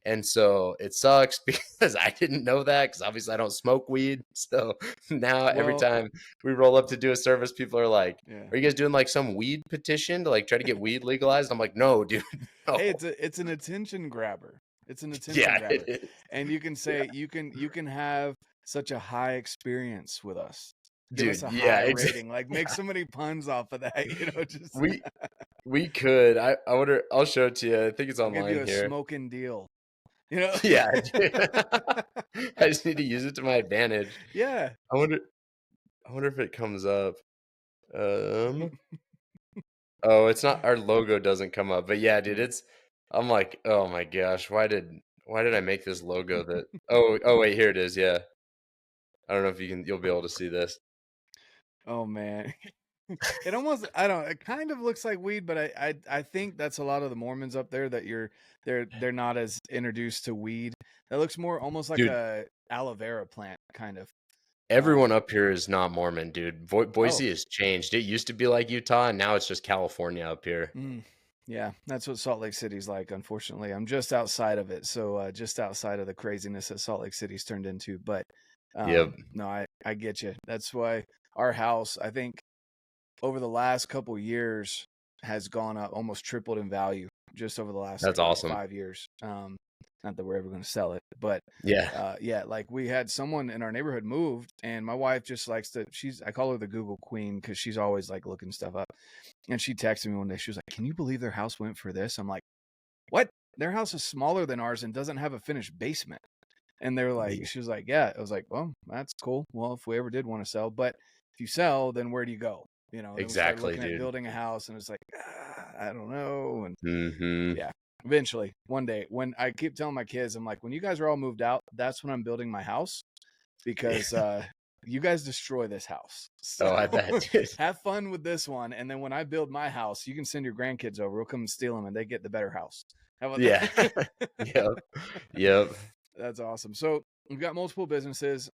Speaker 1: And so it sucks because I didn't know that, because obviously I don't smoke weed. So now every time we roll up to do a service, people are like, are you guys doing like some weed petition to like try to get weed legalized? I'm like, no, dude. No.
Speaker 2: Hey, it's an attention grabber. It's an attention grabber. And you can say you can have such a high experience with us. Give us a high rating. Like make so many puns off of that, just
Speaker 1: we could. I wonder, I'll show it to you. I think it's online here.
Speaker 2: Give you a smoking deal.
Speaker 1: Yeah, I just need to use it to my advantage.
Speaker 2: Yeah.
Speaker 1: I wonder if it comes up. Oh, it's not, our logo doesn't come up. But yeah, dude, I'm like, oh my gosh, why did I make this logo that oh wait, here it is. Yeah. I don't know if you'll be able to see this.
Speaker 2: Oh man. It kind of looks like weed, but I think that's a lot of the Mormons up there that they're not as introduced to weed. That looks more almost like a aloe vera plant kind of.
Speaker 1: Everyone up here is not Mormon, dude. Boise has changed. It used to be like Utah, and now it's just California up here.
Speaker 2: Yeah, that's what Salt Lake City's like. Unfortunately, I'm just outside of it, so just outside of the craziness that Salt Lake City's turned into. But no, I get you. That's why our house, I think, over the last couple years has gone up, almost tripled in value just over the last
Speaker 1: awesome.
Speaker 2: 5 years. Not that we're ever going to sell it, but like we had someone in our neighborhood moved, and my wife just likes to, I call her the Google queen because she's always like looking stuff up. And she texted me one day. She was like, "Can you believe their house went for this?" I'm like, "What? Their house is smaller than ours and doesn't have a finished basement." And they're like, she was like, "Yeah." I was like, "Well, that's cool. Well, if we ever did want to sell, but if you sell, then where do you go?"
Speaker 1: Exactly,
Speaker 2: looking at building a house, and it's like, I don't know.
Speaker 1: And
Speaker 2: yeah, eventually, one day, when I keep telling my kids, I'm like, when you guys are all moved out, that's when I'm building my house, because you guys destroy this house. So
Speaker 1: I bet.
Speaker 2: Have fun with this one, and then when I build my house, you can send your grandkids over. We'll come and steal them, and they get the better house. How about
Speaker 1: that? Yep.
Speaker 2: That's awesome. So we've got multiple businesses.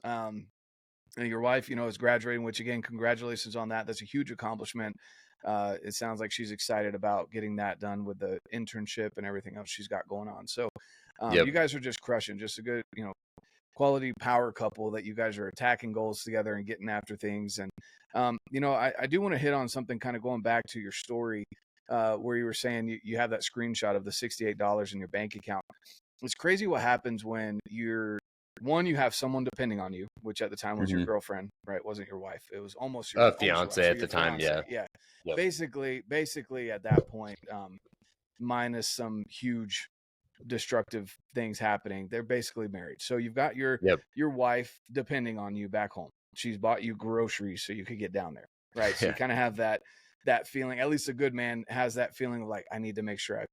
Speaker 2: Your wife, is graduating, which again, congratulations on that. That's a huge accomplishment. It sounds like she's excited about getting that done with the internship and everything else she's got going on. So you guys are just crushing, just a good, quality power couple that you guys are attacking goals together and getting after things. And, I do want to hit on something kind of going back to your story where you were saying you have that screenshot of the $68 in your bank account. It's crazy what happens when you're one, you have someone depending on you, which at the time was your
Speaker 1: Mhm.
Speaker 2: girlfriend, right? It wasn't your wife. It was almost your
Speaker 1: Fiance
Speaker 2: wife, so
Speaker 1: at
Speaker 2: your
Speaker 1: the time,
Speaker 2: fiance.
Speaker 1: yeah.
Speaker 2: Yeah.
Speaker 1: Yep.
Speaker 2: Basically at that point, minus some huge destructive things happening, they're basically married. So you've got your
Speaker 1: Yep.
Speaker 2: wife depending on you back home. She's bought you groceries so you could get down there, right? So you
Speaker 1: Yeah.
Speaker 2: kind of have that feeling. At least a good man has that feeling of like, I need to make sure I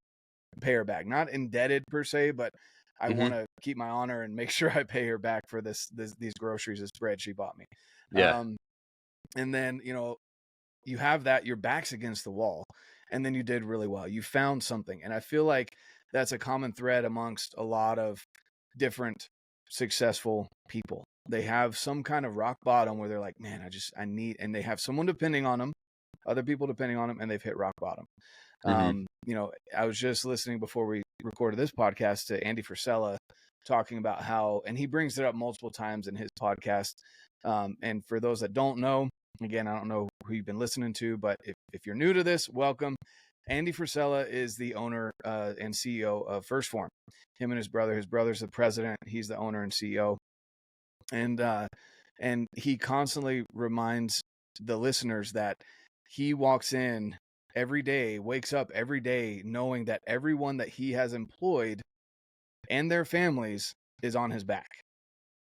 Speaker 2: pay her back. Not indebted per se, but I want
Speaker 1: Mhm.
Speaker 2: to keep my honor and make sure I pay her back for these groceries, this bread she bought me.
Speaker 1: Yeah.
Speaker 2: And then, you have that, your back's against the wall, and then you did really well. You found something. And I feel like that's a common thread amongst a lot of different successful people. They have some kind of rock bottom where they're like, man, I need, and they have someone depending on them, other people depending on them, and they've hit rock bottom.
Speaker 1: Mhm.
Speaker 2: I was just listening before we recorded this podcast to Andy Frisella talking about how, and he brings it up multiple times in his podcast. And for those that don't know, again, I don't know who you've been listening to, but if you're new to this, welcome. Andy Frisella is the owner and CEO of First Phorm. Him and his brother's the president. He's the owner and CEO. And he constantly reminds the listeners that he walks in every day, wakes up every day knowing that everyone that he has employed and their families is on his back.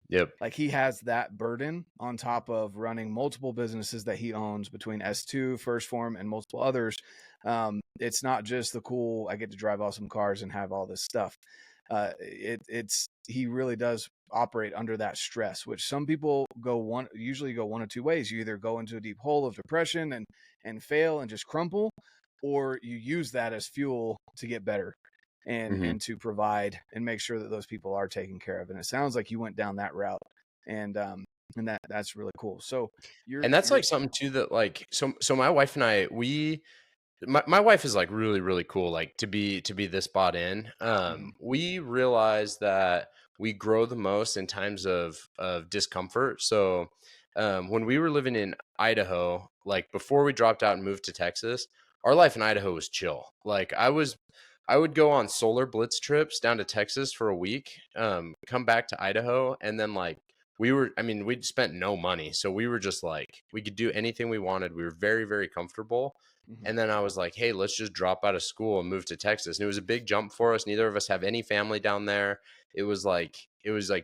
Speaker 1: Yep.
Speaker 2: Like he has that burden on top of running multiple businesses that he owns between S2, First Phorm, and multiple others. It's not just the cool, I get to drive awesome cars and have all this stuff. He really does operate under that stress, which some people usually go one of two ways. You either go into a deep hole of depression and fail and just crumple, or you use that as fuel to get better
Speaker 1: Mhm.
Speaker 2: and to provide and make sure that those people are taken care of. And it sounds like you went down that route, and that's really cool. So
Speaker 1: And that's like something too that like so my wife and I my wife is like really really cool like to be this bought in. We realize that we grow the most in times of discomfort. So when we were living in Idaho, like before we dropped out and moved to Texas, our life in Idaho was chill. Like I would go on solar blitz trips down to Texas for a week, come back to Idaho, and then like we'd spent no money. So we were just like, we could do anything we wanted. We were very, very comfortable. And then I was like, hey, let's just drop out of school and move to Texas. And it was a big jump for us. Neither of us have any family down there. It was like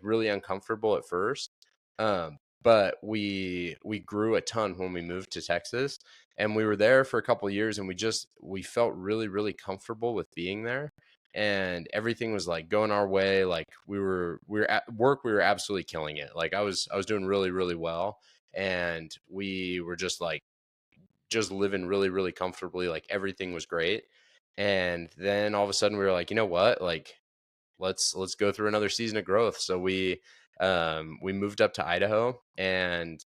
Speaker 1: really uncomfortable at first. But we grew a ton when we moved to Texas, and we were there for a couple of years, and we felt really, really comfortable with being there. And everything was like going our way. Like we were at work, we were absolutely killing it. Like I was doing really, really well. And we were just living really, really comfortably. Like everything was great. And then all of a sudden we were like, you know what? Like let's go through another season of growth. So we moved up to Idaho, and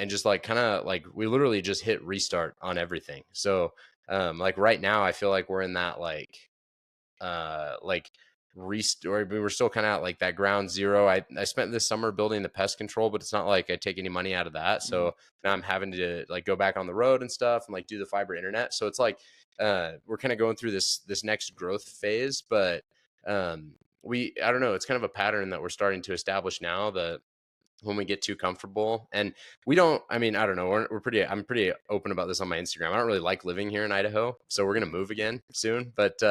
Speaker 1: just like kind of like we literally just hit restart on everything. So like right now I feel like we're in that like restore. We were still kind of at like that ground zero. I spent this summer building the pest control, but it's not like I take any money out of that. So now I'm having to like go back on the road and stuff and like do the fiber internet. So it's like we're kind of going through this next growth phase. But I don't know, it's kind of a pattern that we're starting to establish now that when we get too comfortable, and we don't, I mean, I don't know, I'm pretty open about this on my Instagram. I don't really like living here in Idaho, so we're going to move again soon, but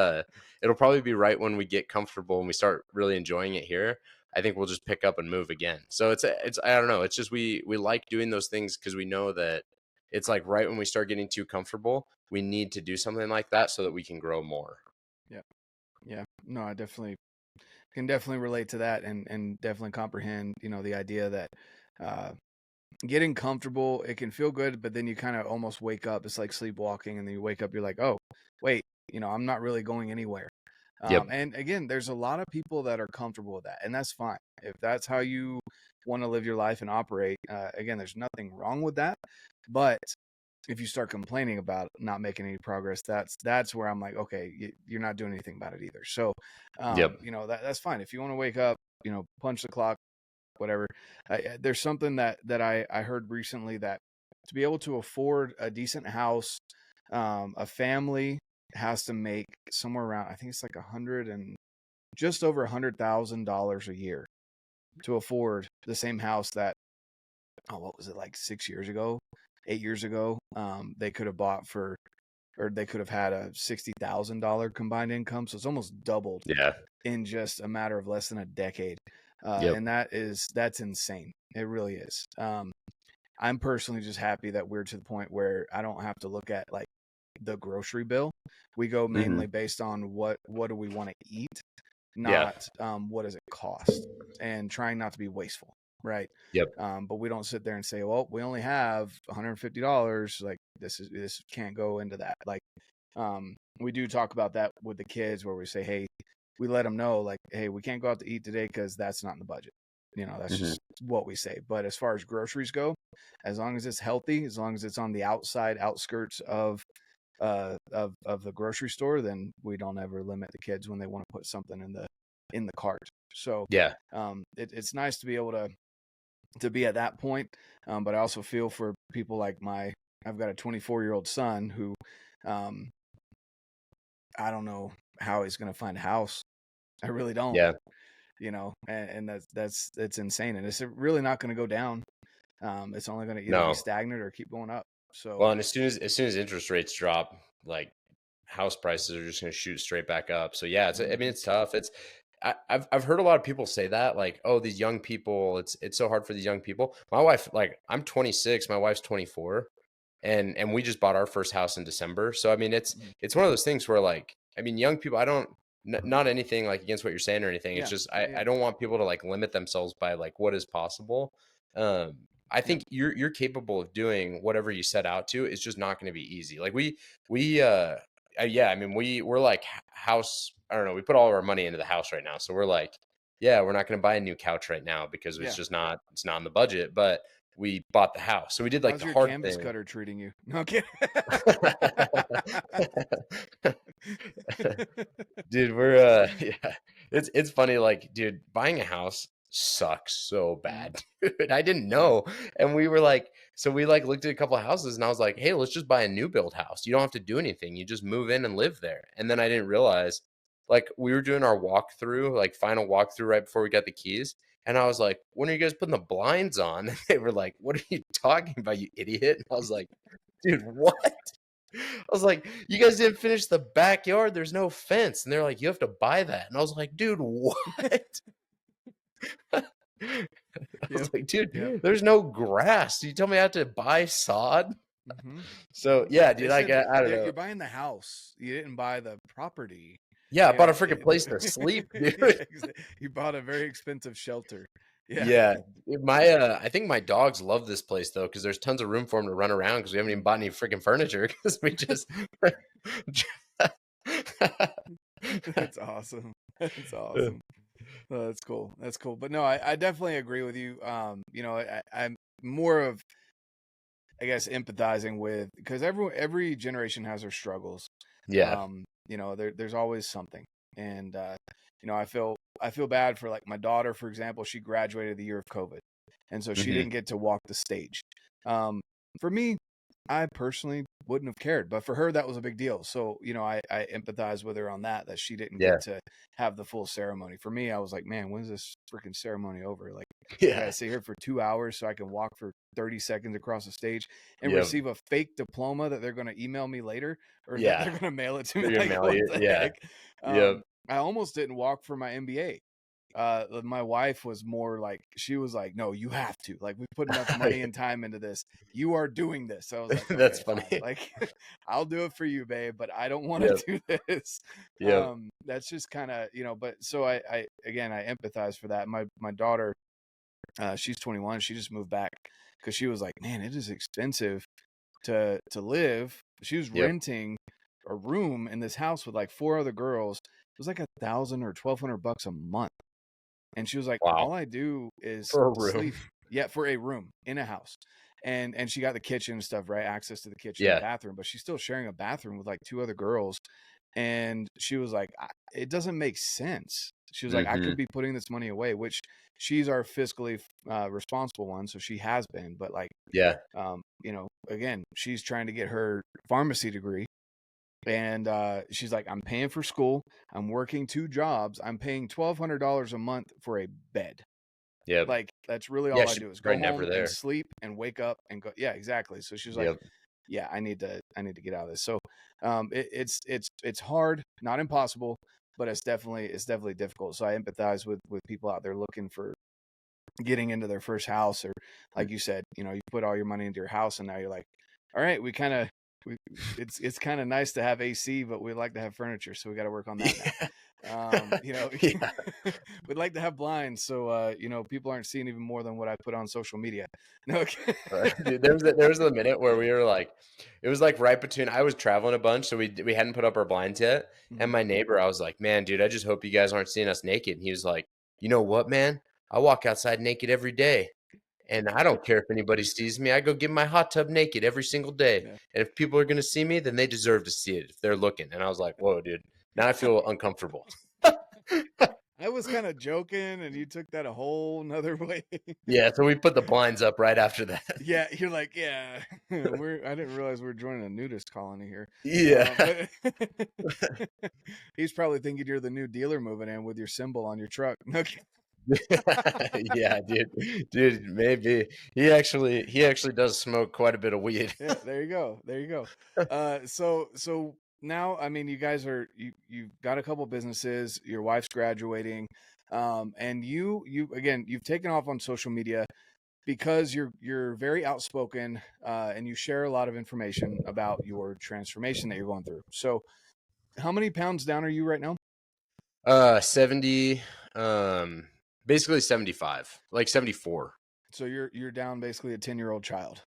Speaker 1: it'll probably be right when we get comfortable and we start really enjoying it here. I think we'll just pick up and move again. So it's I don't know, it's just we like doing those things because we know that it's like right when we start getting too comfortable, we need to do something like that so that we can grow more.
Speaker 2: Yeah, no, I can definitely relate to that, and definitely comprehend, the idea that getting comfortable, it can feel good, but then you kind of almost wake up. It's like sleepwalking, and then you wake up, you're like, oh, wait, I'm not really going anywhere.
Speaker 1: Yep.
Speaker 2: And again, there's a lot of people that are comfortable with that, and that's fine. If that's how you want to live your life and operate, again, there's nothing wrong with that. But if you start complaining about not making any progress, that's where I'm like, okay, you're not doing anything about it either. So,
Speaker 1: Yep.
Speaker 2: that's fine. If you want to wake up, punch the clock, whatever. There's something that I heard recently that to be able to afford a decent house, a family has to make somewhere around, I think it's like just over $100,000 a year to afford the same house that, what was it, like 6 years ago, 8 years ago, they could have bought for, or they could have had a $60,000 combined income. So it's almost doubled
Speaker 1: Yeah.
Speaker 2: in just a matter of less than a decade.
Speaker 1: Yep.
Speaker 2: And that's insane. It really is. I'm personally just happy that we're to the point where I don't have to look at like the grocery bill. We go mainly based on what do we want to eat, not what does it cost, and trying not to be wasteful, right?
Speaker 1: Yep.
Speaker 2: But we don't sit there and say, well, we only have $150. Like this can't go into that. Like, we do talk about that with the kids where we say, hey, we let them know like, hey, we can't go out to eat today because that's not in the budget. That's just what we say. But as far as groceries go, as long as it's healthy, as long as it's on the outskirts of the grocery store, then we don't ever limit the kids when they want to put something in the cart. So it's nice to be able to be at that point. But I also feel for people like I've got a 24-year-old son who, I don't know how he's going to find a house. I really don't.
Speaker 1: Yeah.
Speaker 2: And it's insane, and it's really not going to go down. It's only going to either be stagnant or keep going up. So
Speaker 1: well, and as soon as interest rates drop, like house prices are just going to shoot straight back up. So yeah, I mean, it's tough. I've heard a lot of people say that, like, oh, these young people, it's so hard for these young people. My wife, like, I'm 26, my wife's 24, and we just bought our first house in December. So I mean, it's one of those things where, like, I mean, young people, I don't. Not anything like against what you're saying or anything. It's just I don't want people to like limit themselves by like what is possible. I think you're capable of doing whatever you set out to. It's just not going to be easy. Like I mean, we're like house. I don't know. We put all of our money into the house right now, so we're like, we're not going to buy a new couch right now because it's not in the budget. But we bought the house, so we did like
Speaker 2: how's
Speaker 1: the
Speaker 2: your
Speaker 1: hard
Speaker 2: canvas
Speaker 1: thing.
Speaker 2: cutter treating you? No, I'm kidding.
Speaker 1: Dude, we're it's funny, like, dude, buying a house sucks so bad. Dude, I didn't know. And we were like, so we like looked at a couple of houses and I was like, hey, let's just buy a new build house. You don't have to do anything. You just move in and live there. And then I didn't realize, like, we were doing our walkthrough, like final walkthrough right before we got the keys. And I was like, when are you guys putting the blinds on? And they were like, what are you talking about, you idiot? And I was like, dude, what? I was like, you guys didn't finish the backyard. There's no fence. And they're like, you have to buy that. And I was like, dude, what? I was like, dude, there's no grass. You tell me I have to buy sod? So yeah, dude, I don't know.
Speaker 2: You're buying the house. You didn't buy the property.
Speaker 1: Yeah, I bought a freaking place to sleep, dude.
Speaker 2: You bought a very expensive shelter.
Speaker 1: Yeah. I think my dogs love this place though, because there's tons of room for them to run around because we haven't even bought any freaking furniture because we just.
Speaker 2: That's awesome. That's awesome. Oh, that's cool. That's cool. But no, I definitely agree with you. I'm more of, I guess, empathizing with, because every generation has their struggles.
Speaker 1: Yeah.
Speaker 2: There's always something. And I feel bad for like my daughter, for example. She graduated the year of COVID, and so she didn't get to walk the stage. For me, I personally wouldn't have cared, but for her, that was a big deal. So, I empathize with her on that she didn't get to have the full ceremony. For me, I was like, man, when's this freaking ceremony over? Like, I gotta sit here for 2 hours so I can walk for 30 seconds across the stage and receive a fake diploma that they're going to email me later, or that they're going to mail it to me. Like, what the heck? I almost didn't walk for my MBA. My wife was more like, she was like, no, you have to, like, we put enough money and time into this, you are doing this. So I was like, okay,
Speaker 1: that's funny.
Speaker 2: fine. Like, I'll do it for you, babe, but I don't want to do this. That's just kind of, but so I empathize for that. My daughter, she's 21. She just moved back because she was like, man, it is expensive to live. She was renting a room in this house with like 4 other girls. It was like $1,000 or $1,200 a month. And she was like, all I do is sleep. Yeah, for a room in a house. And she got the kitchen and stuff, right? Access to the kitchen and bathroom, but she's still sharing a bathroom with like 2 other girls. And she was like, it doesn't make sense. She was like, I could be putting this money away, which she's our fiscally responsible one. So she has been, but like, again, she's trying to get her pharmacy degree. And she's like, I'm paying for school. I'm working 2 jobs. I'm paying $1,200 a month for a bed.
Speaker 1: Yep.
Speaker 2: Like, that's really
Speaker 1: Yeah,
Speaker 2: all I
Speaker 1: she's
Speaker 2: do is go
Speaker 1: probably never
Speaker 2: home and
Speaker 1: there.
Speaker 2: sleep and wake up and go. Yeah, exactly. So she's like,
Speaker 1: Yep.
Speaker 2: yeah, I need to get out of this. So it's hard, not impossible, but it's definitely difficult. So I empathize with people out there looking for getting into their first house, or like you said, you know, you put all your money into your house and now you're like, all right, it's kind of nice to have AC, but we like to have furniture, so we got to work on that now. You know,
Speaker 1: Yeah.
Speaker 2: we'd like to have blinds, so you know, people aren't seeing even more than what I put on social media. No,
Speaker 1: Dude, there was a minute where we were like, it was like right between, I was traveling a bunch, so we hadn't put up our blinds yet. And my neighbor, I was like, man, dude, I just hope you guys aren't seeing us naked. And he was like, you know what, man? I walk outside naked every day. And I don't care if anybody sees me. I go get my hot tub naked every single day.
Speaker 2: yeah.
Speaker 1: And if people are going to see me, then they deserve to see it if they're looking. And I was like, whoa, dude, now I feel uncomfortable.
Speaker 2: I was kind of joking, and you took that a whole nother way.
Speaker 1: Yeah, so we put the blinds up right after that.
Speaker 2: Yeah, you're like, yeah, I didn't realize we're joining a nudist colony here.
Speaker 1: Yeah.
Speaker 2: But he's probably thinking you're the new dealer moving in with your symbol on your truck. Okay.
Speaker 1: Yeah, dude, maybe he actually does smoke quite a bit of weed.
Speaker 2: Yeah, there you go. So now, I mean, you guys you've got a couple businesses, your wife's graduating, and you've taken off on social media because you're very outspoken, and you share a lot of information about your transformation that you're going through. So how many pounds down are you right now?
Speaker 1: 70, basically 75, like 74.
Speaker 2: So you're down basically a 10-year-old child.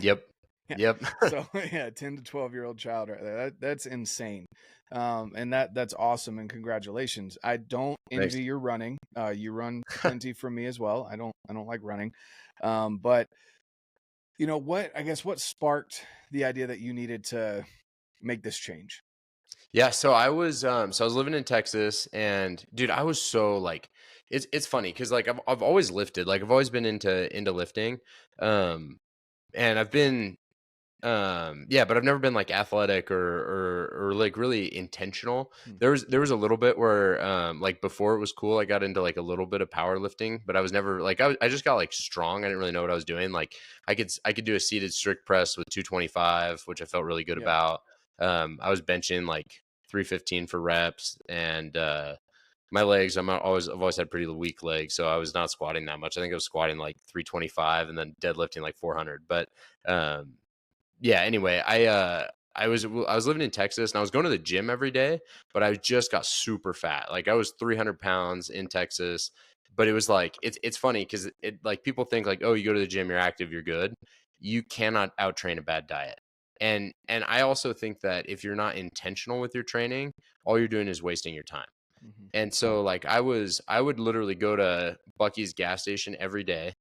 Speaker 1: Yep.
Speaker 2: Yeah.
Speaker 1: Yep.
Speaker 2: So yeah, 10 to 12-year-old child right there. That's insane. And that's awesome, and congratulations. I don't envy
Speaker 1: Thanks.
Speaker 2: your running. You run plenty from me as well. I don't like running. But you know what, I guess what sparked the idea that you needed to make this change?
Speaker 1: Yeah, so I was living in Texas, and dude, I was so like, it's funny because like I've always lifted, like I've always been into lifting. And I've been yeah, but I've never been like athletic or like really intentional. There was a little bit where like before it was cool, I got into like a little bit of powerlifting, but I was never like I just got like strong. I didn't really know what I was doing. Like I could do a seated strict press with 225, which I felt really good about. I was benching like 315 for reps, and my legs, I've always had pretty weak legs, so I was not squatting that much. I think I was squatting like 325 and then deadlifting like 400. But yeah, anyway, I was living in Texas, and I was going to the gym every day, but I just got super fat. Like I was 300 pounds in Texas, but it was like, it's funny because it like people think like, oh, you go to the gym, you're active, you're good. You cannot outtrain a bad diet. And I also think that if you're not intentional with your training, all you're doing is wasting your time. And so like I would literally go to Buc-ee's gas station every day,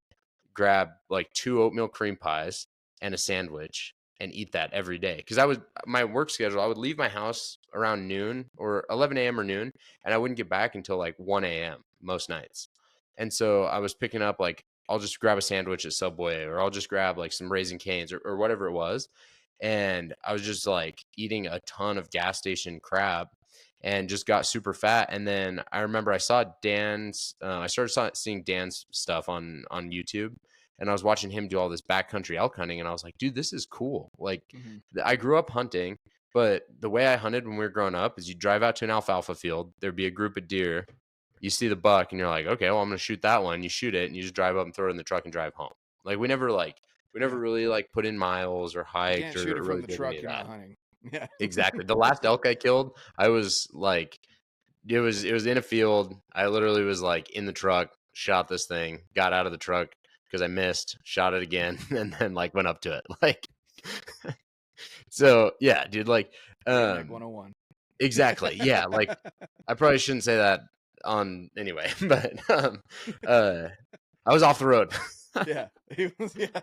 Speaker 1: grab like 2 oatmeal cream pies and a sandwich, and eat that every day. Because my work schedule, I would leave my house around noon or 11 a.m. or noon, and I wouldn't get back until like 1 a.m. most nights. And so I was picking up like, I'll just grab a sandwich at Subway, or I'll just grab like some Raisin Canes or whatever it was. And I was just like eating a ton of gas station crap and just got super fat. And then I remember I saw I started seeing Dan's stuff on YouTube, and I was watching him do all this backcountry elk hunting, and I was like, dude, this is cool. Like I grew up hunting, but the way I hunted when we were growing up is you drive out to an alfalfa field, there'd be a group of deer, you see the buck, and you're like, okay, well, I'm going to shoot that one. You shoot it, and you just drive up and throw it in the truck and drive home. Like we never really like put in miles or hiked,
Speaker 2: you can't shoot it
Speaker 1: really
Speaker 2: from the truck, you're not hunting. Yeah.
Speaker 1: Exactly. The last elk I killed, I was like, it was in a field. I literally was like in the truck, shot this thing, got out of the truck because I missed, shot it again, and then like went up to it. Like, so yeah, dude, like,
Speaker 2: 101.
Speaker 1: Exactly. Yeah. Like I probably shouldn't say that on anyway, but, I was off the road.
Speaker 2: Yeah. He was, yeah.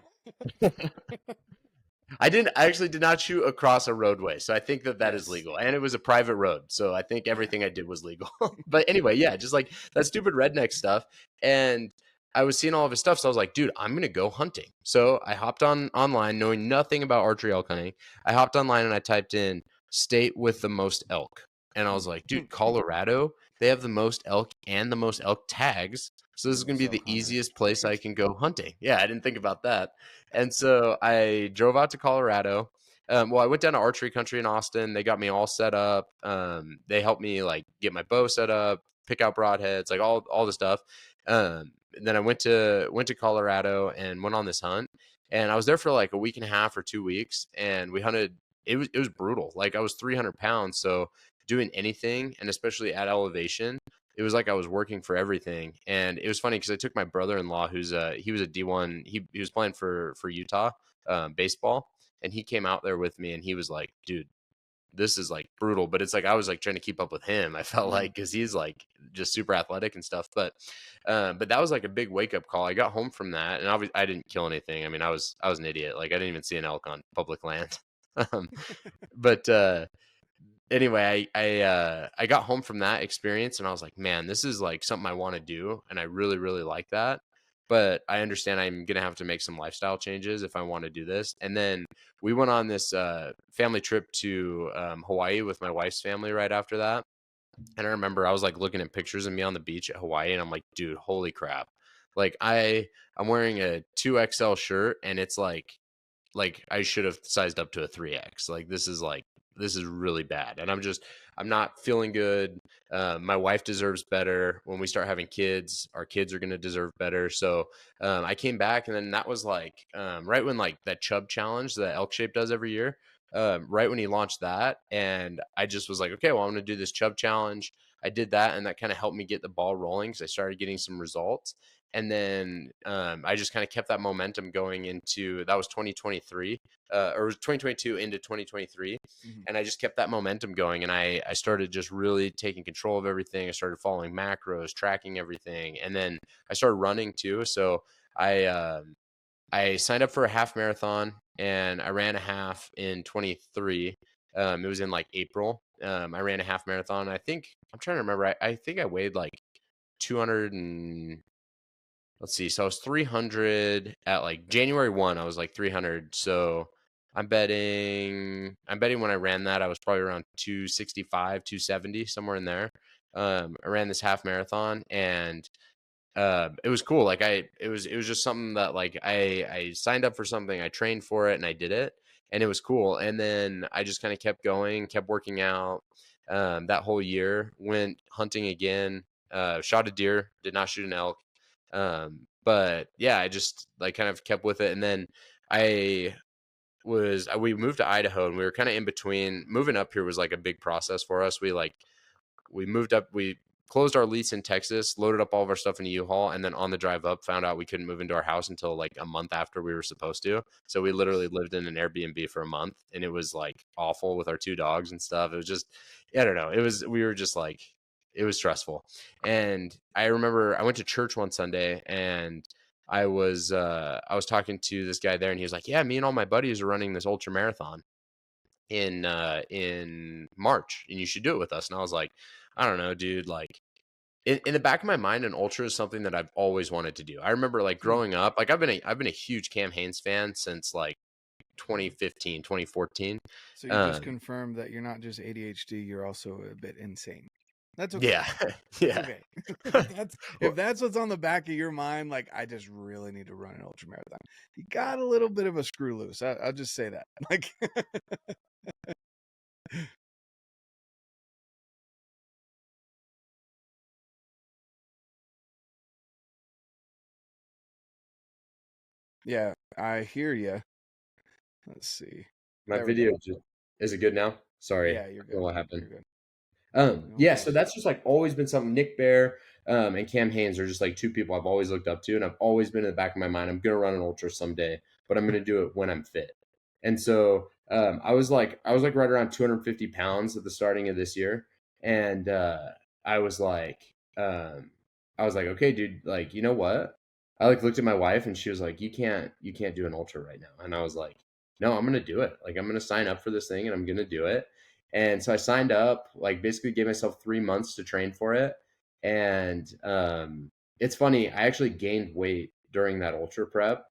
Speaker 1: I actually did not shoot across a roadway. So I think that is legal, and it was a private road. So I think everything I did was legal. But anyway, yeah, just like that stupid redneck stuff. And I was seeing all of his stuff. So I was like, dude, I'm going to go hunting. So I hopped online knowing nothing about archery elk hunting. I hopped online and I typed in state with the most elk. And I was like, dude, Colorado. They have the most elk and the most elk tags. So this is going to be the easiest place I can go hunting. Yeah, I didn't think about that. And so I drove out to Colorado. Well, I went down to archery country in Austin. They got me all set up. They helped me like get my bow set up, pick out broadheads, like all the stuff. Then I went to Colorado and went on this hunt. And I was there for like a week and a half or 2 weeks, and we hunted. It was brutal. Like I was 300 pounds, so doing anything, and especially at elevation, it was like I was working for everything. And it was funny because I took my brother-in-law, he was a D1, he was playing for Utah baseball, and he came out there with me, and he was like, dude, this is like brutal. But it's like I was like trying to keep up with him, I felt like, because he's like just super athletic and stuff. But that was like a big wake-up call. I got home from that, and obviously I didn't kill anything. I mean, I was an idiot. Like I didn't even see an elk on public land. um, but anyway, I got home from that experience, and I was like, man, this is like something I want to do, and I really really like that. But I understand I'm gonna have to make some lifestyle changes if I want to do this. And then we went on this family trip to Hawaii with my wife's family right after that. And I remember I was like looking at pictures of me on the beach at Hawaii, and I'm like, dude, holy crap! Like I'm wearing a 2XL shirt, and it's like I should have sized up to a 3X. Like this is really bad, and I'm not feeling good. My wife deserves better. When we start having kids, our kids are going to deserve better. So I came back, and then that was like right when like that Chub challenge that Elk Shape does every year. Right when he launched that, and I just was like, okay, well, I'm going to do this Chub challenge. I did that, and that kind of helped me get the ball rolling because I started getting some results. And then I just kind of kept that momentum going into, that was 2023 or was 2022 into 2023. And I just kept that momentum going, and I started just really taking control of everything. I started following macros, tracking everything, and then I started running too. So I signed up for a half marathon, and I ran a half in 23. It was in like April. I ran a half marathon. I think I'm trying to remember. I think I weighed like 200 and let's see. So I was 300 at like January 1, I was like 300. So I'm betting when I ran that, I was probably around 265, 270, somewhere in there. I ran this half marathon, and it was cool. Like it was just something that like I signed up for something, I trained for it, and I did it, and it was cool. And then I just kind of kept going, kept working out. That whole year, went hunting again, shot a deer, did not shoot an elk. But yeah, I just like kind of kept with it. And then I we moved to Idaho, and we were kind of in between. Moving up here was like a big process for us. We moved up, we closed our lease in Texas, loaded up all of our stuff in a U-Haul, and then on the drive up found out we couldn't move into our house until like a month after we were supposed to. So we literally lived in an Airbnb for a month, and it was like awful with our two dogs and stuff. It was just, I don't know. We were just like, it was stressful. And I remember I went to church one Sunday, and I was talking to this guy there, and he was like, yeah, me and all my buddies are running this ultra marathon in March, and you should do it with us. And I was like, I don't know, dude. Like in the back of my mind, an ultra is something that I've always wanted to do. I remember like growing up, like I've been a huge Cam Hanes fan since like 2015, 2014.
Speaker 2: So you just confirmed that you're not just ADHD, you're also a bit insane. That's okay.
Speaker 1: Yeah. Yeah.
Speaker 2: Okay. If that's what's on the back of your mind, like I just really need to run an ultra marathon. You got a little bit of a screw loose. I'll just say that. Like yeah, I hear you. Let's see.
Speaker 1: My video just, is it good now? Sorry.
Speaker 2: Yeah, you're good.
Speaker 1: What happened?
Speaker 2: You're good.
Speaker 1: Yeah, so that's just like always been something. Nick Bear and Cam Hanes are just like two people I've always looked up to, and I've always been in the back of my mind, I'm gonna run an ultra someday, but I'm gonna do it when I'm fit. And so I was like right around 250 pounds at the starting of this year, and I was like um, I was like, okay, dude, like you know what? I like looked at my wife, and she was like, you can't do an ultra right now, and I was like, no, I'm gonna do it. Like I'm gonna sign up for this thing, and I'm gonna do it. And so I signed up, like basically gave myself 3 months to train for it. And it's funny, I actually gained weight during that ultra prep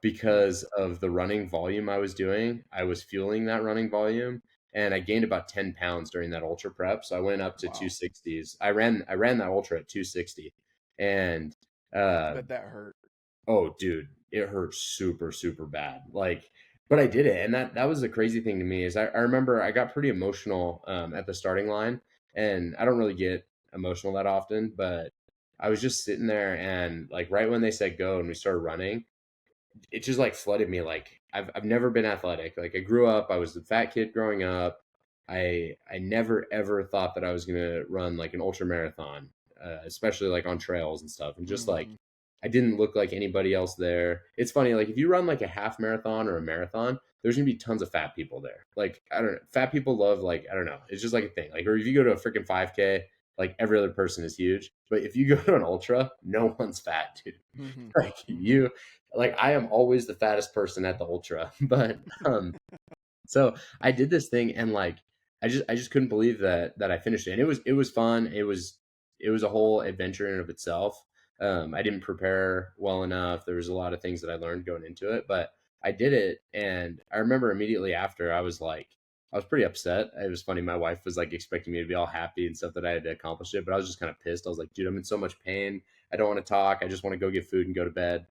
Speaker 1: because of the running volume I was doing. I was fueling that running volume. and I gained about 10 pounds during that ultra prep. So I went up to
Speaker 2: Wow.
Speaker 1: 260s. I ran that ultra at 260, and
Speaker 2: I bet that hurt.
Speaker 1: oh, dude, it hurt super, super bad. Like, but I did it, and that was the crazy thing to me is I remember I got pretty emotional at the starting line, and I don't really get emotional that often, but I was just sitting there, and like right when they said go and we started running, it just like flooded me. Like I've never been athletic. Like I grew up, I was the fat kid growing up. I never ever thought that I was gonna run like an ultra marathon, especially like on trails and stuff. And just like I didn't look like anybody else there. It's funny, like if you run like a half marathon or a marathon, there's gonna be tons of fat people there. Like I don't know, fat people love like I don't know. It's just like a thing. Like or if you go to a freaking 5K, like every other person is huge. But if you go to an ultra, no one's fat, dude. Like you like I am always the fattest person at the ultra. But so I did this thing and like I just couldn't believe that I finished it. And it was fun. It was a whole adventure in and of itself. I didn't prepare well enough. There was a lot of things that I learned going into it, but I did it and I remember immediately after I was like I was pretty upset. It was funny. My wife was like expecting me to be all happy and stuff that I had to accomplish it, but I was just kind of pissed. I was like, dude, I'm in so much pain. I don't want to talk. I just want to go get food and go to bed.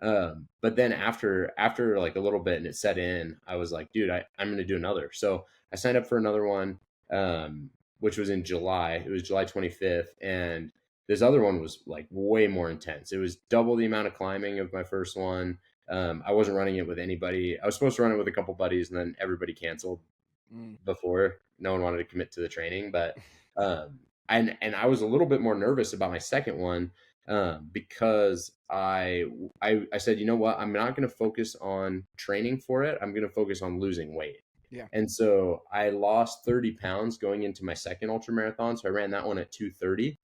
Speaker 1: But then after like a little bit and it set in, I was like, dude, I'm gonna do another. So I signed up for another one, which was in July. It was July 25th, and this other one was like way more intense. It was double the amount of climbing of my first one. I wasn't running it with anybody. I was supposed to run it with a couple buddies, and then everybody canceled before. No one wanted to commit to the training, but and I was a little bit more nervous about my second one because I said, you know what, I'm not going to focus on training for it. I'm going to focus on losing weight.
Speaker 2: Yeah.
Speaker 1: And so I lost 30 pounds going into my second ultra marathon. So I ran that one at 230,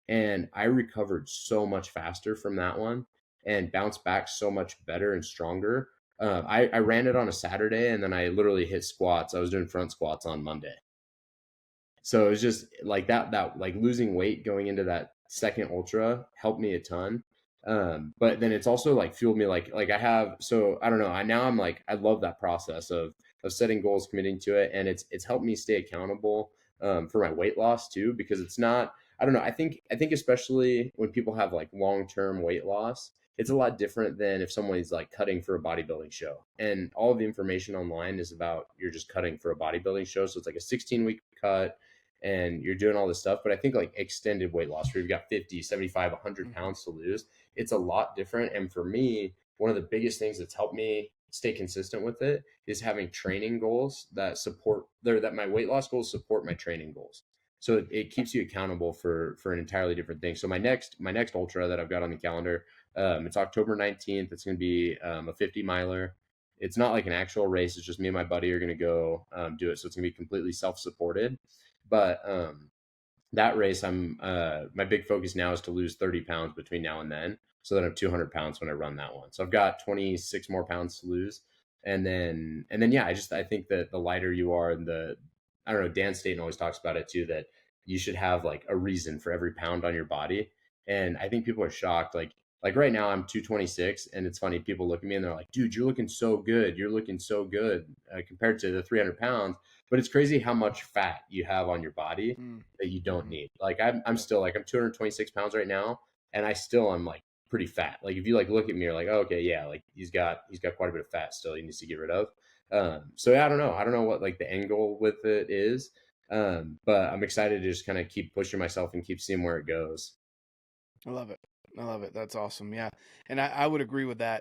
Speaker 1: and I recovered so much faster from that one and bounced back so much better and stronger. I ran it on a Saturday, and then I literally hit squats. I was doing front squats on Monday. So it was just like that like losing weight going into that second ultra helped me a ton. But then it's also like fueled me like I have, so I don't know. I'm like, I love that process of setting goals, committing to it. And it's helped me stay accountable for my weight loss too, because it's not, I don't know. I think especially when people have like long-term weight loss, it's a lot different than if someone's like cutting for a bodybuilding show. And all of the information online is about you're just cutting for a bodybuilding show. So it's like a 16-week cut and you're doing all this stuff. But I think like extended weight loss where you've got 50, 75, 100 pounds to lose, it's a lot different. And for me, one of the biggest things that's helped me stay consistent with it is having training goals that support that my weight loss goals support my training goals. So it keeps you accountable for an entirely different thing. So my next ultra that I've got on the calendar, it's October 19th. It's going to be a 50 miler. It's not like an actual race. It's just me and my buddy are going to go do it. So it's going to be completely self-supported. But that race, I'm my big focus now is to lose 30 pounds between now and then, so that I'm 200 pounds when I run that one. So I've got 26 more pounds to lose, and then yeah, I think that the lighter you are, and I don't know, Dan Staten always talks about it too, that you should have like a reason for every pound on your body, and I think people are shocked. Like right now I'm 226, and it's funny, people look at me and they're like, dude, you're looking so good. You're looking so good compared to the 300 pounds. But it's crazy how much fat you have on your body that you don't need. Like I'm still like, I'm 226 pounds right now, and I still am like pretty fat. Like if you like look at me, you're like, oh, okay, yeah, like he's got quite a bit of fat still he needs to get rid of. So yeah, I don't know what like the end goal with it is. But I'm excited to just kind of keep pushing myself and keep seeing where it goes.
Speaker 2: I love it. That's awesome. Yeah. And I would agree with that.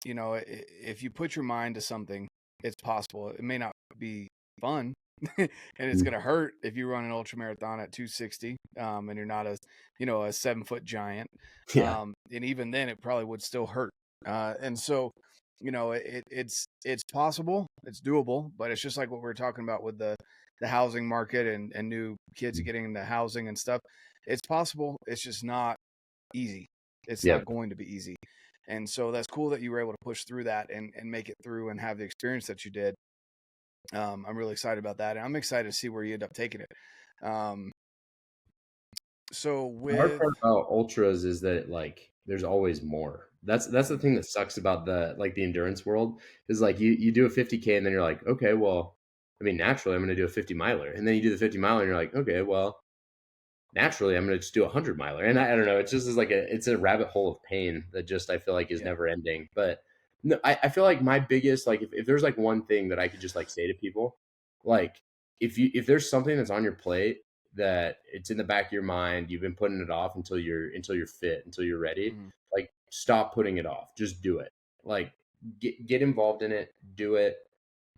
Speaker 2: You know, if you put your mind to something, it's possible. It may not be fun and it's going to hurt if you run an ultra marathon at 260 and you're not a 7-foot giant.
Speaker 1: Yeah.
Speaker 2: And even then it probably would still hurt. And so, it's possible, it's doable, but it's just like what we were talking about with the housing market and new kids getting into housing and stuff. It's possible. It's just not easy. It's not going to be easy. And so that's cool that you were able to push through that and make it through and have the experience that you did. I'm really excited about that. And I'm excited to see where you end up taking it. So
Speaker 1: The hard part about ultras is that like there's always more. That's the thing that sucks about the endurance world is like you do a 50K and then you're like, okay, well, I mean, naturally, I'm going to do a 50 miler. And then you do the 50 miler and you're like, okay, well, naturally, I'm going to just do a 100 miler. And I don't know. It's just is like it's a rabbit hole of pain that just I feel like is never ending. But no, I feel like my biggest, like, if there's like one thing that I could just like say to people, like, if there's something that's on your plate that it's in the back of your mind, you've been putting it off until you're fit, until you're ready, like, stop putting it off. Just do it. Like, get involved in it, do it.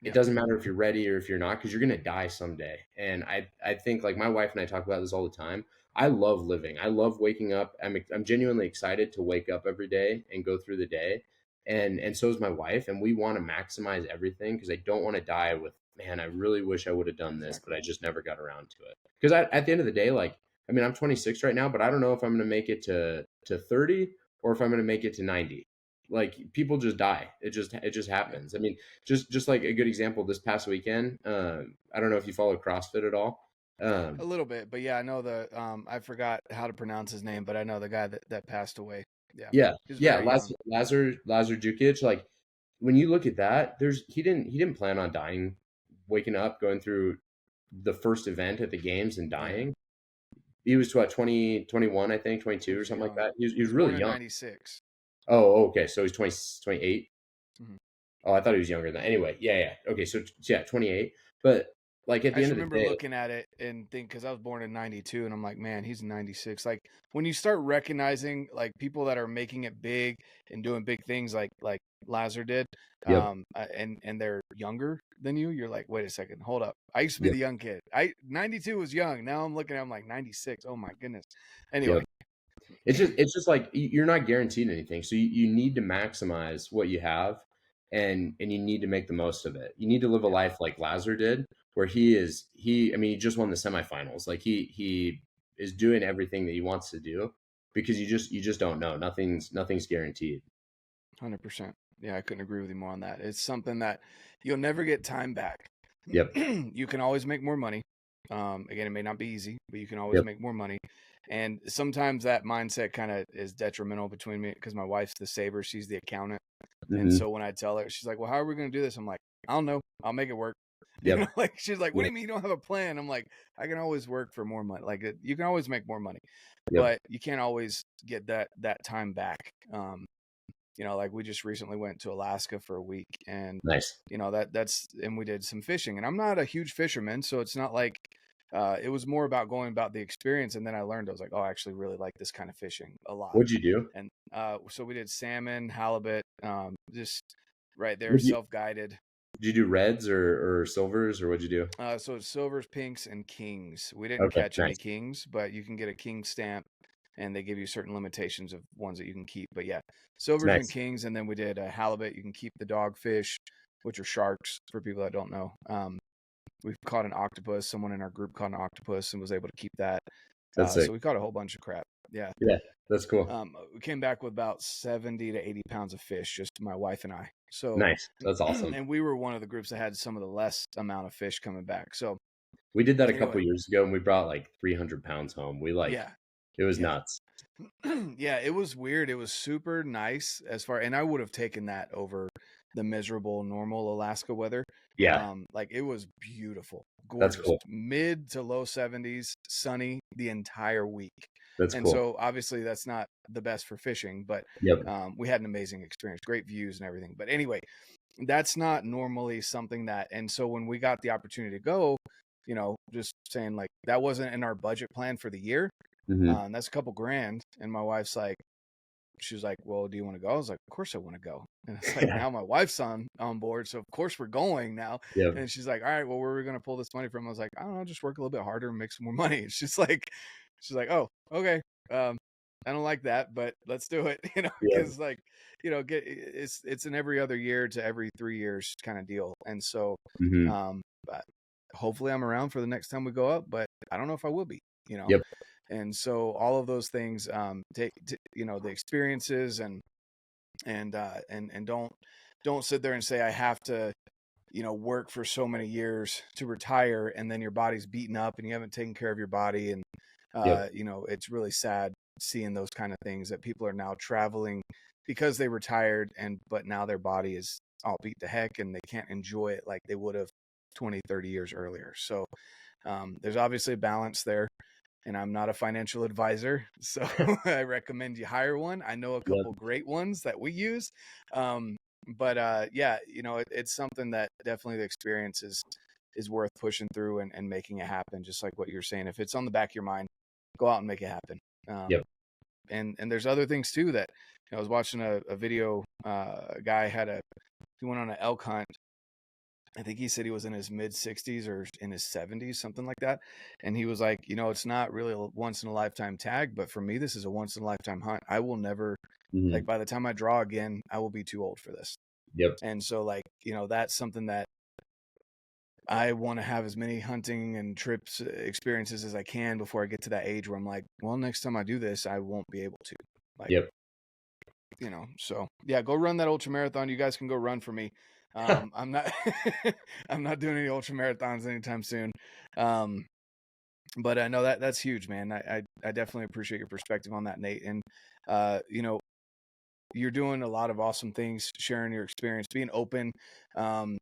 Speaker 1: It doesn't matter if you're ready or if you're not, because you're gonna die someday. And I think, like, my wife and I talk about this all the time. I love living. I love waking up. I'm genuinely excited to wake up every day and go through the day. And so is my wife. And we want to maximize everything because I don't want to die with, man, I really wish I would have done this, but I just never got around to it. Because at the end of the day, like, I mean, I'm 26 right now, but I don't know if I'm gonna make it to 30 or if I'm gonna make it to 90. Like, people just die. It just happens. I mean, just like a good example this past weekend. I don't know if you follow CrossFit at all.
Speaker 2: A little bit, but yeah, I know I forgot how to pronounce his name, but I know the guy that passed away.
Speaker 1: Yeah,
Speaker 2: he was
Speaker 1: yeah,
Speaker 2: very young.
Speaker 1: Lazar Jukic. Like, when you look at that, he didn't plan on dying, waking up, going through the first event at the games and dying. He was what, 20, 21, I think, 22 or something like that. He was really
Speaker 2: born in
Speaker 1: young.
Speaker 2: 96.
Speaker 1: Oh, okay. So he's 28.
Speaker 2: Mhm.
Speaker 1: Oh, I thought he was younger than that. Anyway, yeah. Okay, so yeah, 28. But like, at
Speaker 2: I
Speaker 1: the
Speaker 2: just
Speaker 1: end of the
Speaker 2: remember
Speaker 1: day,
Speaker 2: looking at it and think, because I was born in 92, and I'm like, man, he's 96. Like, when you start recognizing like people that are making it big and doing big things like Lazar did,
Speaker 1: yep,
Speaker 2: and they're younger than you, you're like, wait a second, hold up. I used to be
Speaker 1: yep,
Speaker 2: the young kid. 92 was young. Now I'm looking at him like 96. Oh my goodness.
Speaker 1: yep.
Speaker 2: Anyway,
Speaker 1: It's just like, you're not guaranteed anything. So you need to maximize what you have, and you need to make the most of it. You need to live a life like Lazar did, where I mean, he just won the semifinals. Like, he is doing everything that he wants to do, because you just don't know. Nothing's guaranteed.
Speaker 2: 100%. Yeah, I couldn't agree with you more on that. It's something that you'll never get time back.
Speaker 1: Yep.
Speaker 2: You can always make more money. Again, it may not be easy, but you can always
Speaker 1: Yep.
Speaker 2: make more money. And sometimes that mindset kind of is detrimental between me, because my wife's the saver, she's the accountant. And
Speaker 1: Hmm.
Speaker 2: so when I tell her, she's like, well, how are we going to do this? I'm like, I don't know. I'll make it work.
Speaker 1: Yep.
Speaker 2: Like, she's like, what do
Speaker 1: Yep.
Speaker 2: you mean you don't have a plan? I'm like, I can always work for more money. Like, you can always make more money,
Speaker 1: Yep.
Speaker 2: but you can't always get that time back. Like, we just recently went to Alaska for a week, and
Speaker 1: Nice.
Speaker 2: and we did some fishing, and I'm not a huge fisherman, so it's not like, it was more about going about the experience. And then I learned, I was like, oh, I actually really like this kind of fishing a lot.
Speaker 1: What'd you do?
Speaker 2: And so we did salmon, halibut, just right there,
Speaker 1: Would you
Speaker 2: self-guided.
Speaker 1: Did you do reds or silvers, or what'd you do?
Speaker 2: So it's silvers, pinks, and kings. We didn't
Speaker 1: Okay,
Speaker 2: catch any
Speaker 1: nice.
Speaker 2: kings, but you can get a king stamp, and they give you certain limitations of ones that you can keep. But yeah, silvers and
Speaker 1: Nice.
Speaker 2: kings, and then we did a halibut. You can keep the dogfish, which are sharks for people that don't know. We've caught an octopus. Someone in our group caught an octopus and was able to keep that.
Speaker 1: That's sick.
Speaker 2: So we caught a whole bunch of crap. Yeah.
Speaker 1: Yeah, that's cool.
Speaker 2: We came back with about 70 to 80 pounds of fish, just my wife and I. So,
Speaker 1: Nice. That's awesome.
Speaker 2: and we were one of the groups that had some of the less amount of fish coming back. So
Speaker 1: We did that a
Speaker 2: anyway,
Speaker 1: couple years ago, and we brought like 300 pounds home.
Speaker 2: yeah,
Speaker 1: It was
Speaker 2: yeah.
Speaker 1: nuts.
Speaker 2: Yeah, it was weird. It was super nice and I would have taken that over the miserable normal Alaska weather.
Speaker 1: Yeah,
Speaker 2: Like, it was beautiful,
Speaker 1: that's
Speaker 2: gorgeous,
Speaker 1: cool.
Speaker 2: mid to low 70s, sunny the entire week.
Speaker 1: That's
Speaker 2: And
Speaker 1: cool.
Speaker 2: so obviously that's not the best for fishing, but
Speaker 1: Yep.
Speaker 2: we had an amazing experience, great views and everything. But anyway, that's not normally something that, and so when we got the opportunity to go, just saying, like, that wasn't in our budget plan for the year.
Speaker 1: Hmm.
Speaker 2: That's a couple grand. And my wife's like, she was like, well, do you want to go? I was like, of course I want to go. And it's like,
Speaker 1: Yeah.
Speaker 2: now my wife's on board, so of course we're going now.
Speaker 1: Yep.
Speaker 2: And she's like, all right, well, where are we going to pull this money from? I was like, I don't know, just work a little bit harder and make some more money. She's like, oh, okay. I don't like that, but let's do it.
Speaker 1: Yep.
Speaker 2: Because, like, it's an every other year to every 3 years kind of deal. And so,
Speaker 1: Hmm.
Speaker 2: but hopefully I'm around for the next time we go up, but I don't know if I will be.
Speaker 1: Yep.
Speaker 2: And so all of those things, take the experiences, and don't sit there and say I have to work for so many years to retire, and then your body's beaten up and you haven't taken care of your body. And
Speaker 1: Yep.
Speaker 2: it's really sad seeing those kind of things, that people are now traveling because they retired, but now their body is all beat to heck and they can't enjoy it like they would have 20, 30 years earlier. So there's obviously a balance there, and I'm not a financial advisor, so I recommend you hire one. I know a couple great ones that we use. But yeah, it's something that definitely the experience is worth pushing through and making it happen. Just like what you're saying, if it's on the back of your mind, go out and make it happen. And there's other things too that, I was watching a video. A guy he went on an elk hunt. I think he said he was in his mid 60s or in his 70s, something like that. And he was like, it's not really a once in a lifetime tag, but for me, this is a once in a lifetime hunt. I will never, like, by the time I draw again, I will be too old for this. And so, like, that's something that I want to have as many hunting and trips experiences as I can before I get to that age where I'm like, well, next time I do this, I won't be able to. Like, so yeah, go run that ultra marathon. You guys can go run for me. I'm not I'm not doing any ultra marathons anytime soon. But I know that's huge, man. I definitely appreciate your perspective on that, Nate. And you're doing a lot of awesome things, sharing your experience, being open,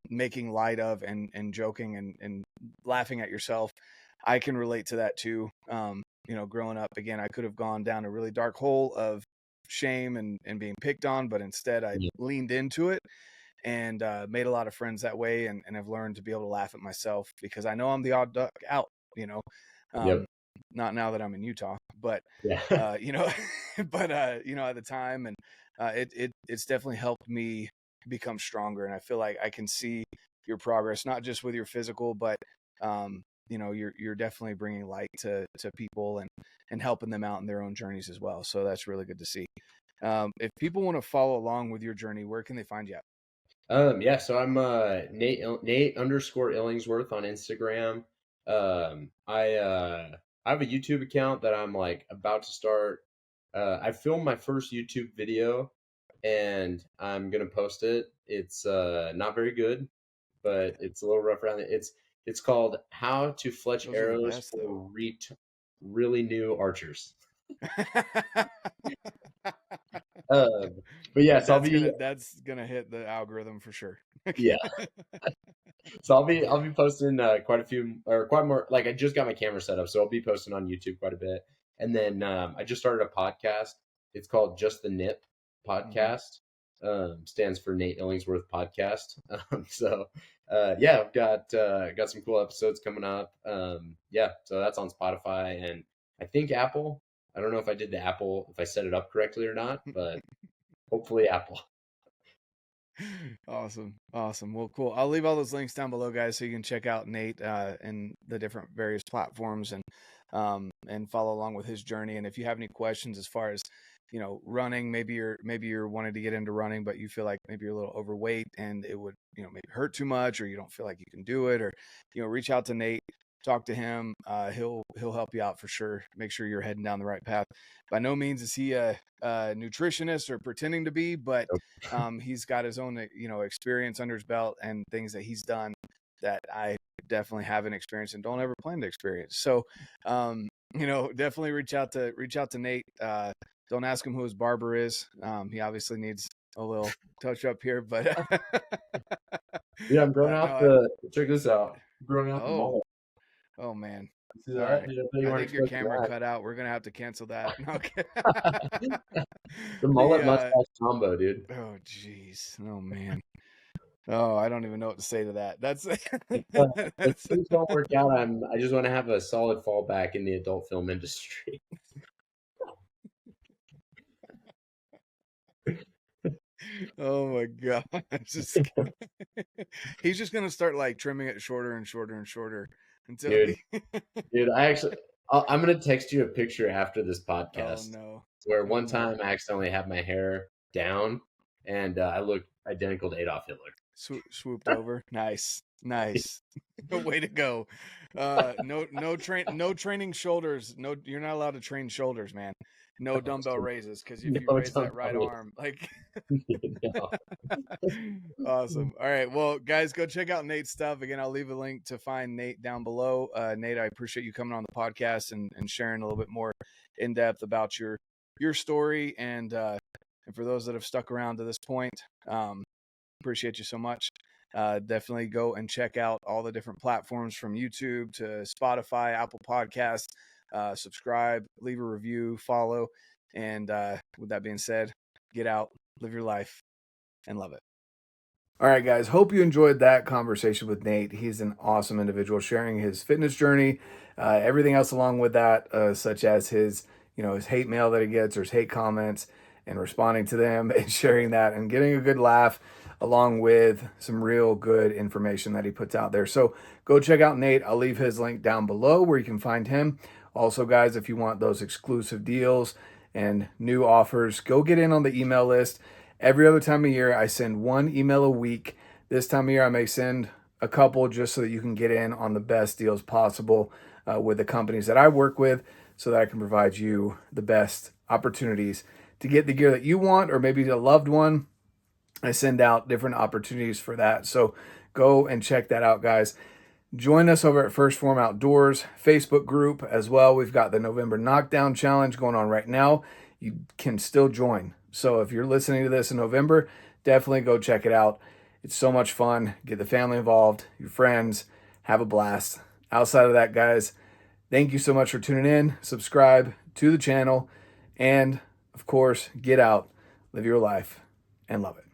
Speaker 2: making light of and joking and laughing at yourself. I can relate to that too. Growing up, again, I could have gone down a really dark hole of shame and being picked on, but instead I leaned into it and made a lot of friends that way, and have learned to be able to laugh at myself because I know I'm the odd duck out, not now that I'm in Utah, but but at the time, and it's definitely helped me become stronger. And I feel like I can see your progress, not just with your physical, but you're definitely bringing light to people and helping them out in their own journeys as well. So that's really good to see. If people want to follow along with your journey, where can they find you at?
Speaker 1: So I'm Nate _ Illingsworth on Instagram. I have a YouTube account that I'm like about to start. I filmed my first YouTube video and I'm gonna post it. It's not very good, but it's a little rough around it. It's called How to Fletch Arrows for Really New Archers. But yeah, so
Speaker 2: that's gonna hit the algorithm for sure.
Speaker 1: Yeah. So I'll be posting quite more. Like, I just got my camera set up, so I'll be posting on YouTube quite a bit. And then I just started a podcast. It's called Just the Nip Podcast. Stands for Nate Illingsworth Podcast. I've got some cool episodes coming up. So that's on Spotify and I think Apple. I don't know if I did the Apple, if I set it up correctly or not, but hopefully Apple.
Speaker 2: Awesome. Well, cool. I'll leave all those links down below, guys, so you can check out Nate and the different various platforms and follow along with his journey. And if you have any questions as far as running, maybe you're wanting to get into running, but you feel like maybe you're a little overweight and it would maybe hurt too much, or you don't feel like you can do it, or reach out to Nate. Talk to him. He'll help you out for sure. Make sure you're heading down the right path. By no means is he a nutritionist or pretending to be, but he's got his own experience under his belt and things that he's done that I definitely haven't experienced and don't ever plan to experience. So definitely reach out to Nate. Don't ask him who his barber is. He obviously needs a little touch up here, but
Speaker 1: yeah, I'm growing out check this out. I'm growing out the mullet.
Speaker 2: Oh man.
Speaker 1: See that?
Speaker 2: Right. I think your camera cut out. We're gonna have to cancel that. Okay.
Speaker 1: The mullet mustache combo, dude.
Speaker 2: Oh jeez. Oh man. Oh, I don't even know what to say to that. That's
Speaker 1: if things don't work out, I just want to have a solid fallback in the adult film industry.
Speaker 2: Oh my god. He's just gonna start like trimming it shorter and shorter and shorter until
Speaker 1: dude, I'm gonna text you a picture after this podcast.
Speaker 2: Oh no.
Speaker 1: Where one time I accidentally had my hair down and I looked identical to Adolf Hitler.
Speaker 2: Swooped over. Nice. Way to go. No training shoulders. No, you're not allowed to train shoulders, man. No dumbbell raises, because if you raise that right arm, like awesome. All right, well, guys, go check out Nate's stuff. Again, I'll leave a link to find Nate down below. Nate, I appreciate you coming on the podcast and sharing a little bit more in depth about your story, and for those that have stuck around to this point, appreciate you so much. Definitely go and check out all the different platforms from YouTube to Spotify, Apple Podcasts. Subscribe, leave a review, follow. And with that being said, get out, live your life, and love it. All right, guys. Hope you enjoyed that conversation with Nate. He's an awesome individual, sharing his fitness journey, everything else along with that, such as his hate mail that he gets or his hate comments, and responding to them and sharing that and getting a good laugh, along with some real good information that he puts out there. So go check out Nate. I'll leave his link down below where you can find him. Also, guys, if you want those exclusive deals and new offers, go get in on the email list. Every other time of year, I send one email a week. This time of year, I may send a couple just so that you can get in on the best deals possible with the companies that I work with, so that I can provide you the best opportunities to get the gear that you want, or maybe a loved one. I send out different opportunities for that. So go and check that out, guys. Join us over at First Phorm Outdoors Facebook group as well. We've got the November Knockdown Challenge going on right now. You can still join. So if you're listening to this in November, definitely go check it out. It's so much fun. Get the family involved, your friends, have a blast. Outside of that, guys, thank you so much for tuning in. Subscribe to the channel, and of course, get out, live your life, and love it.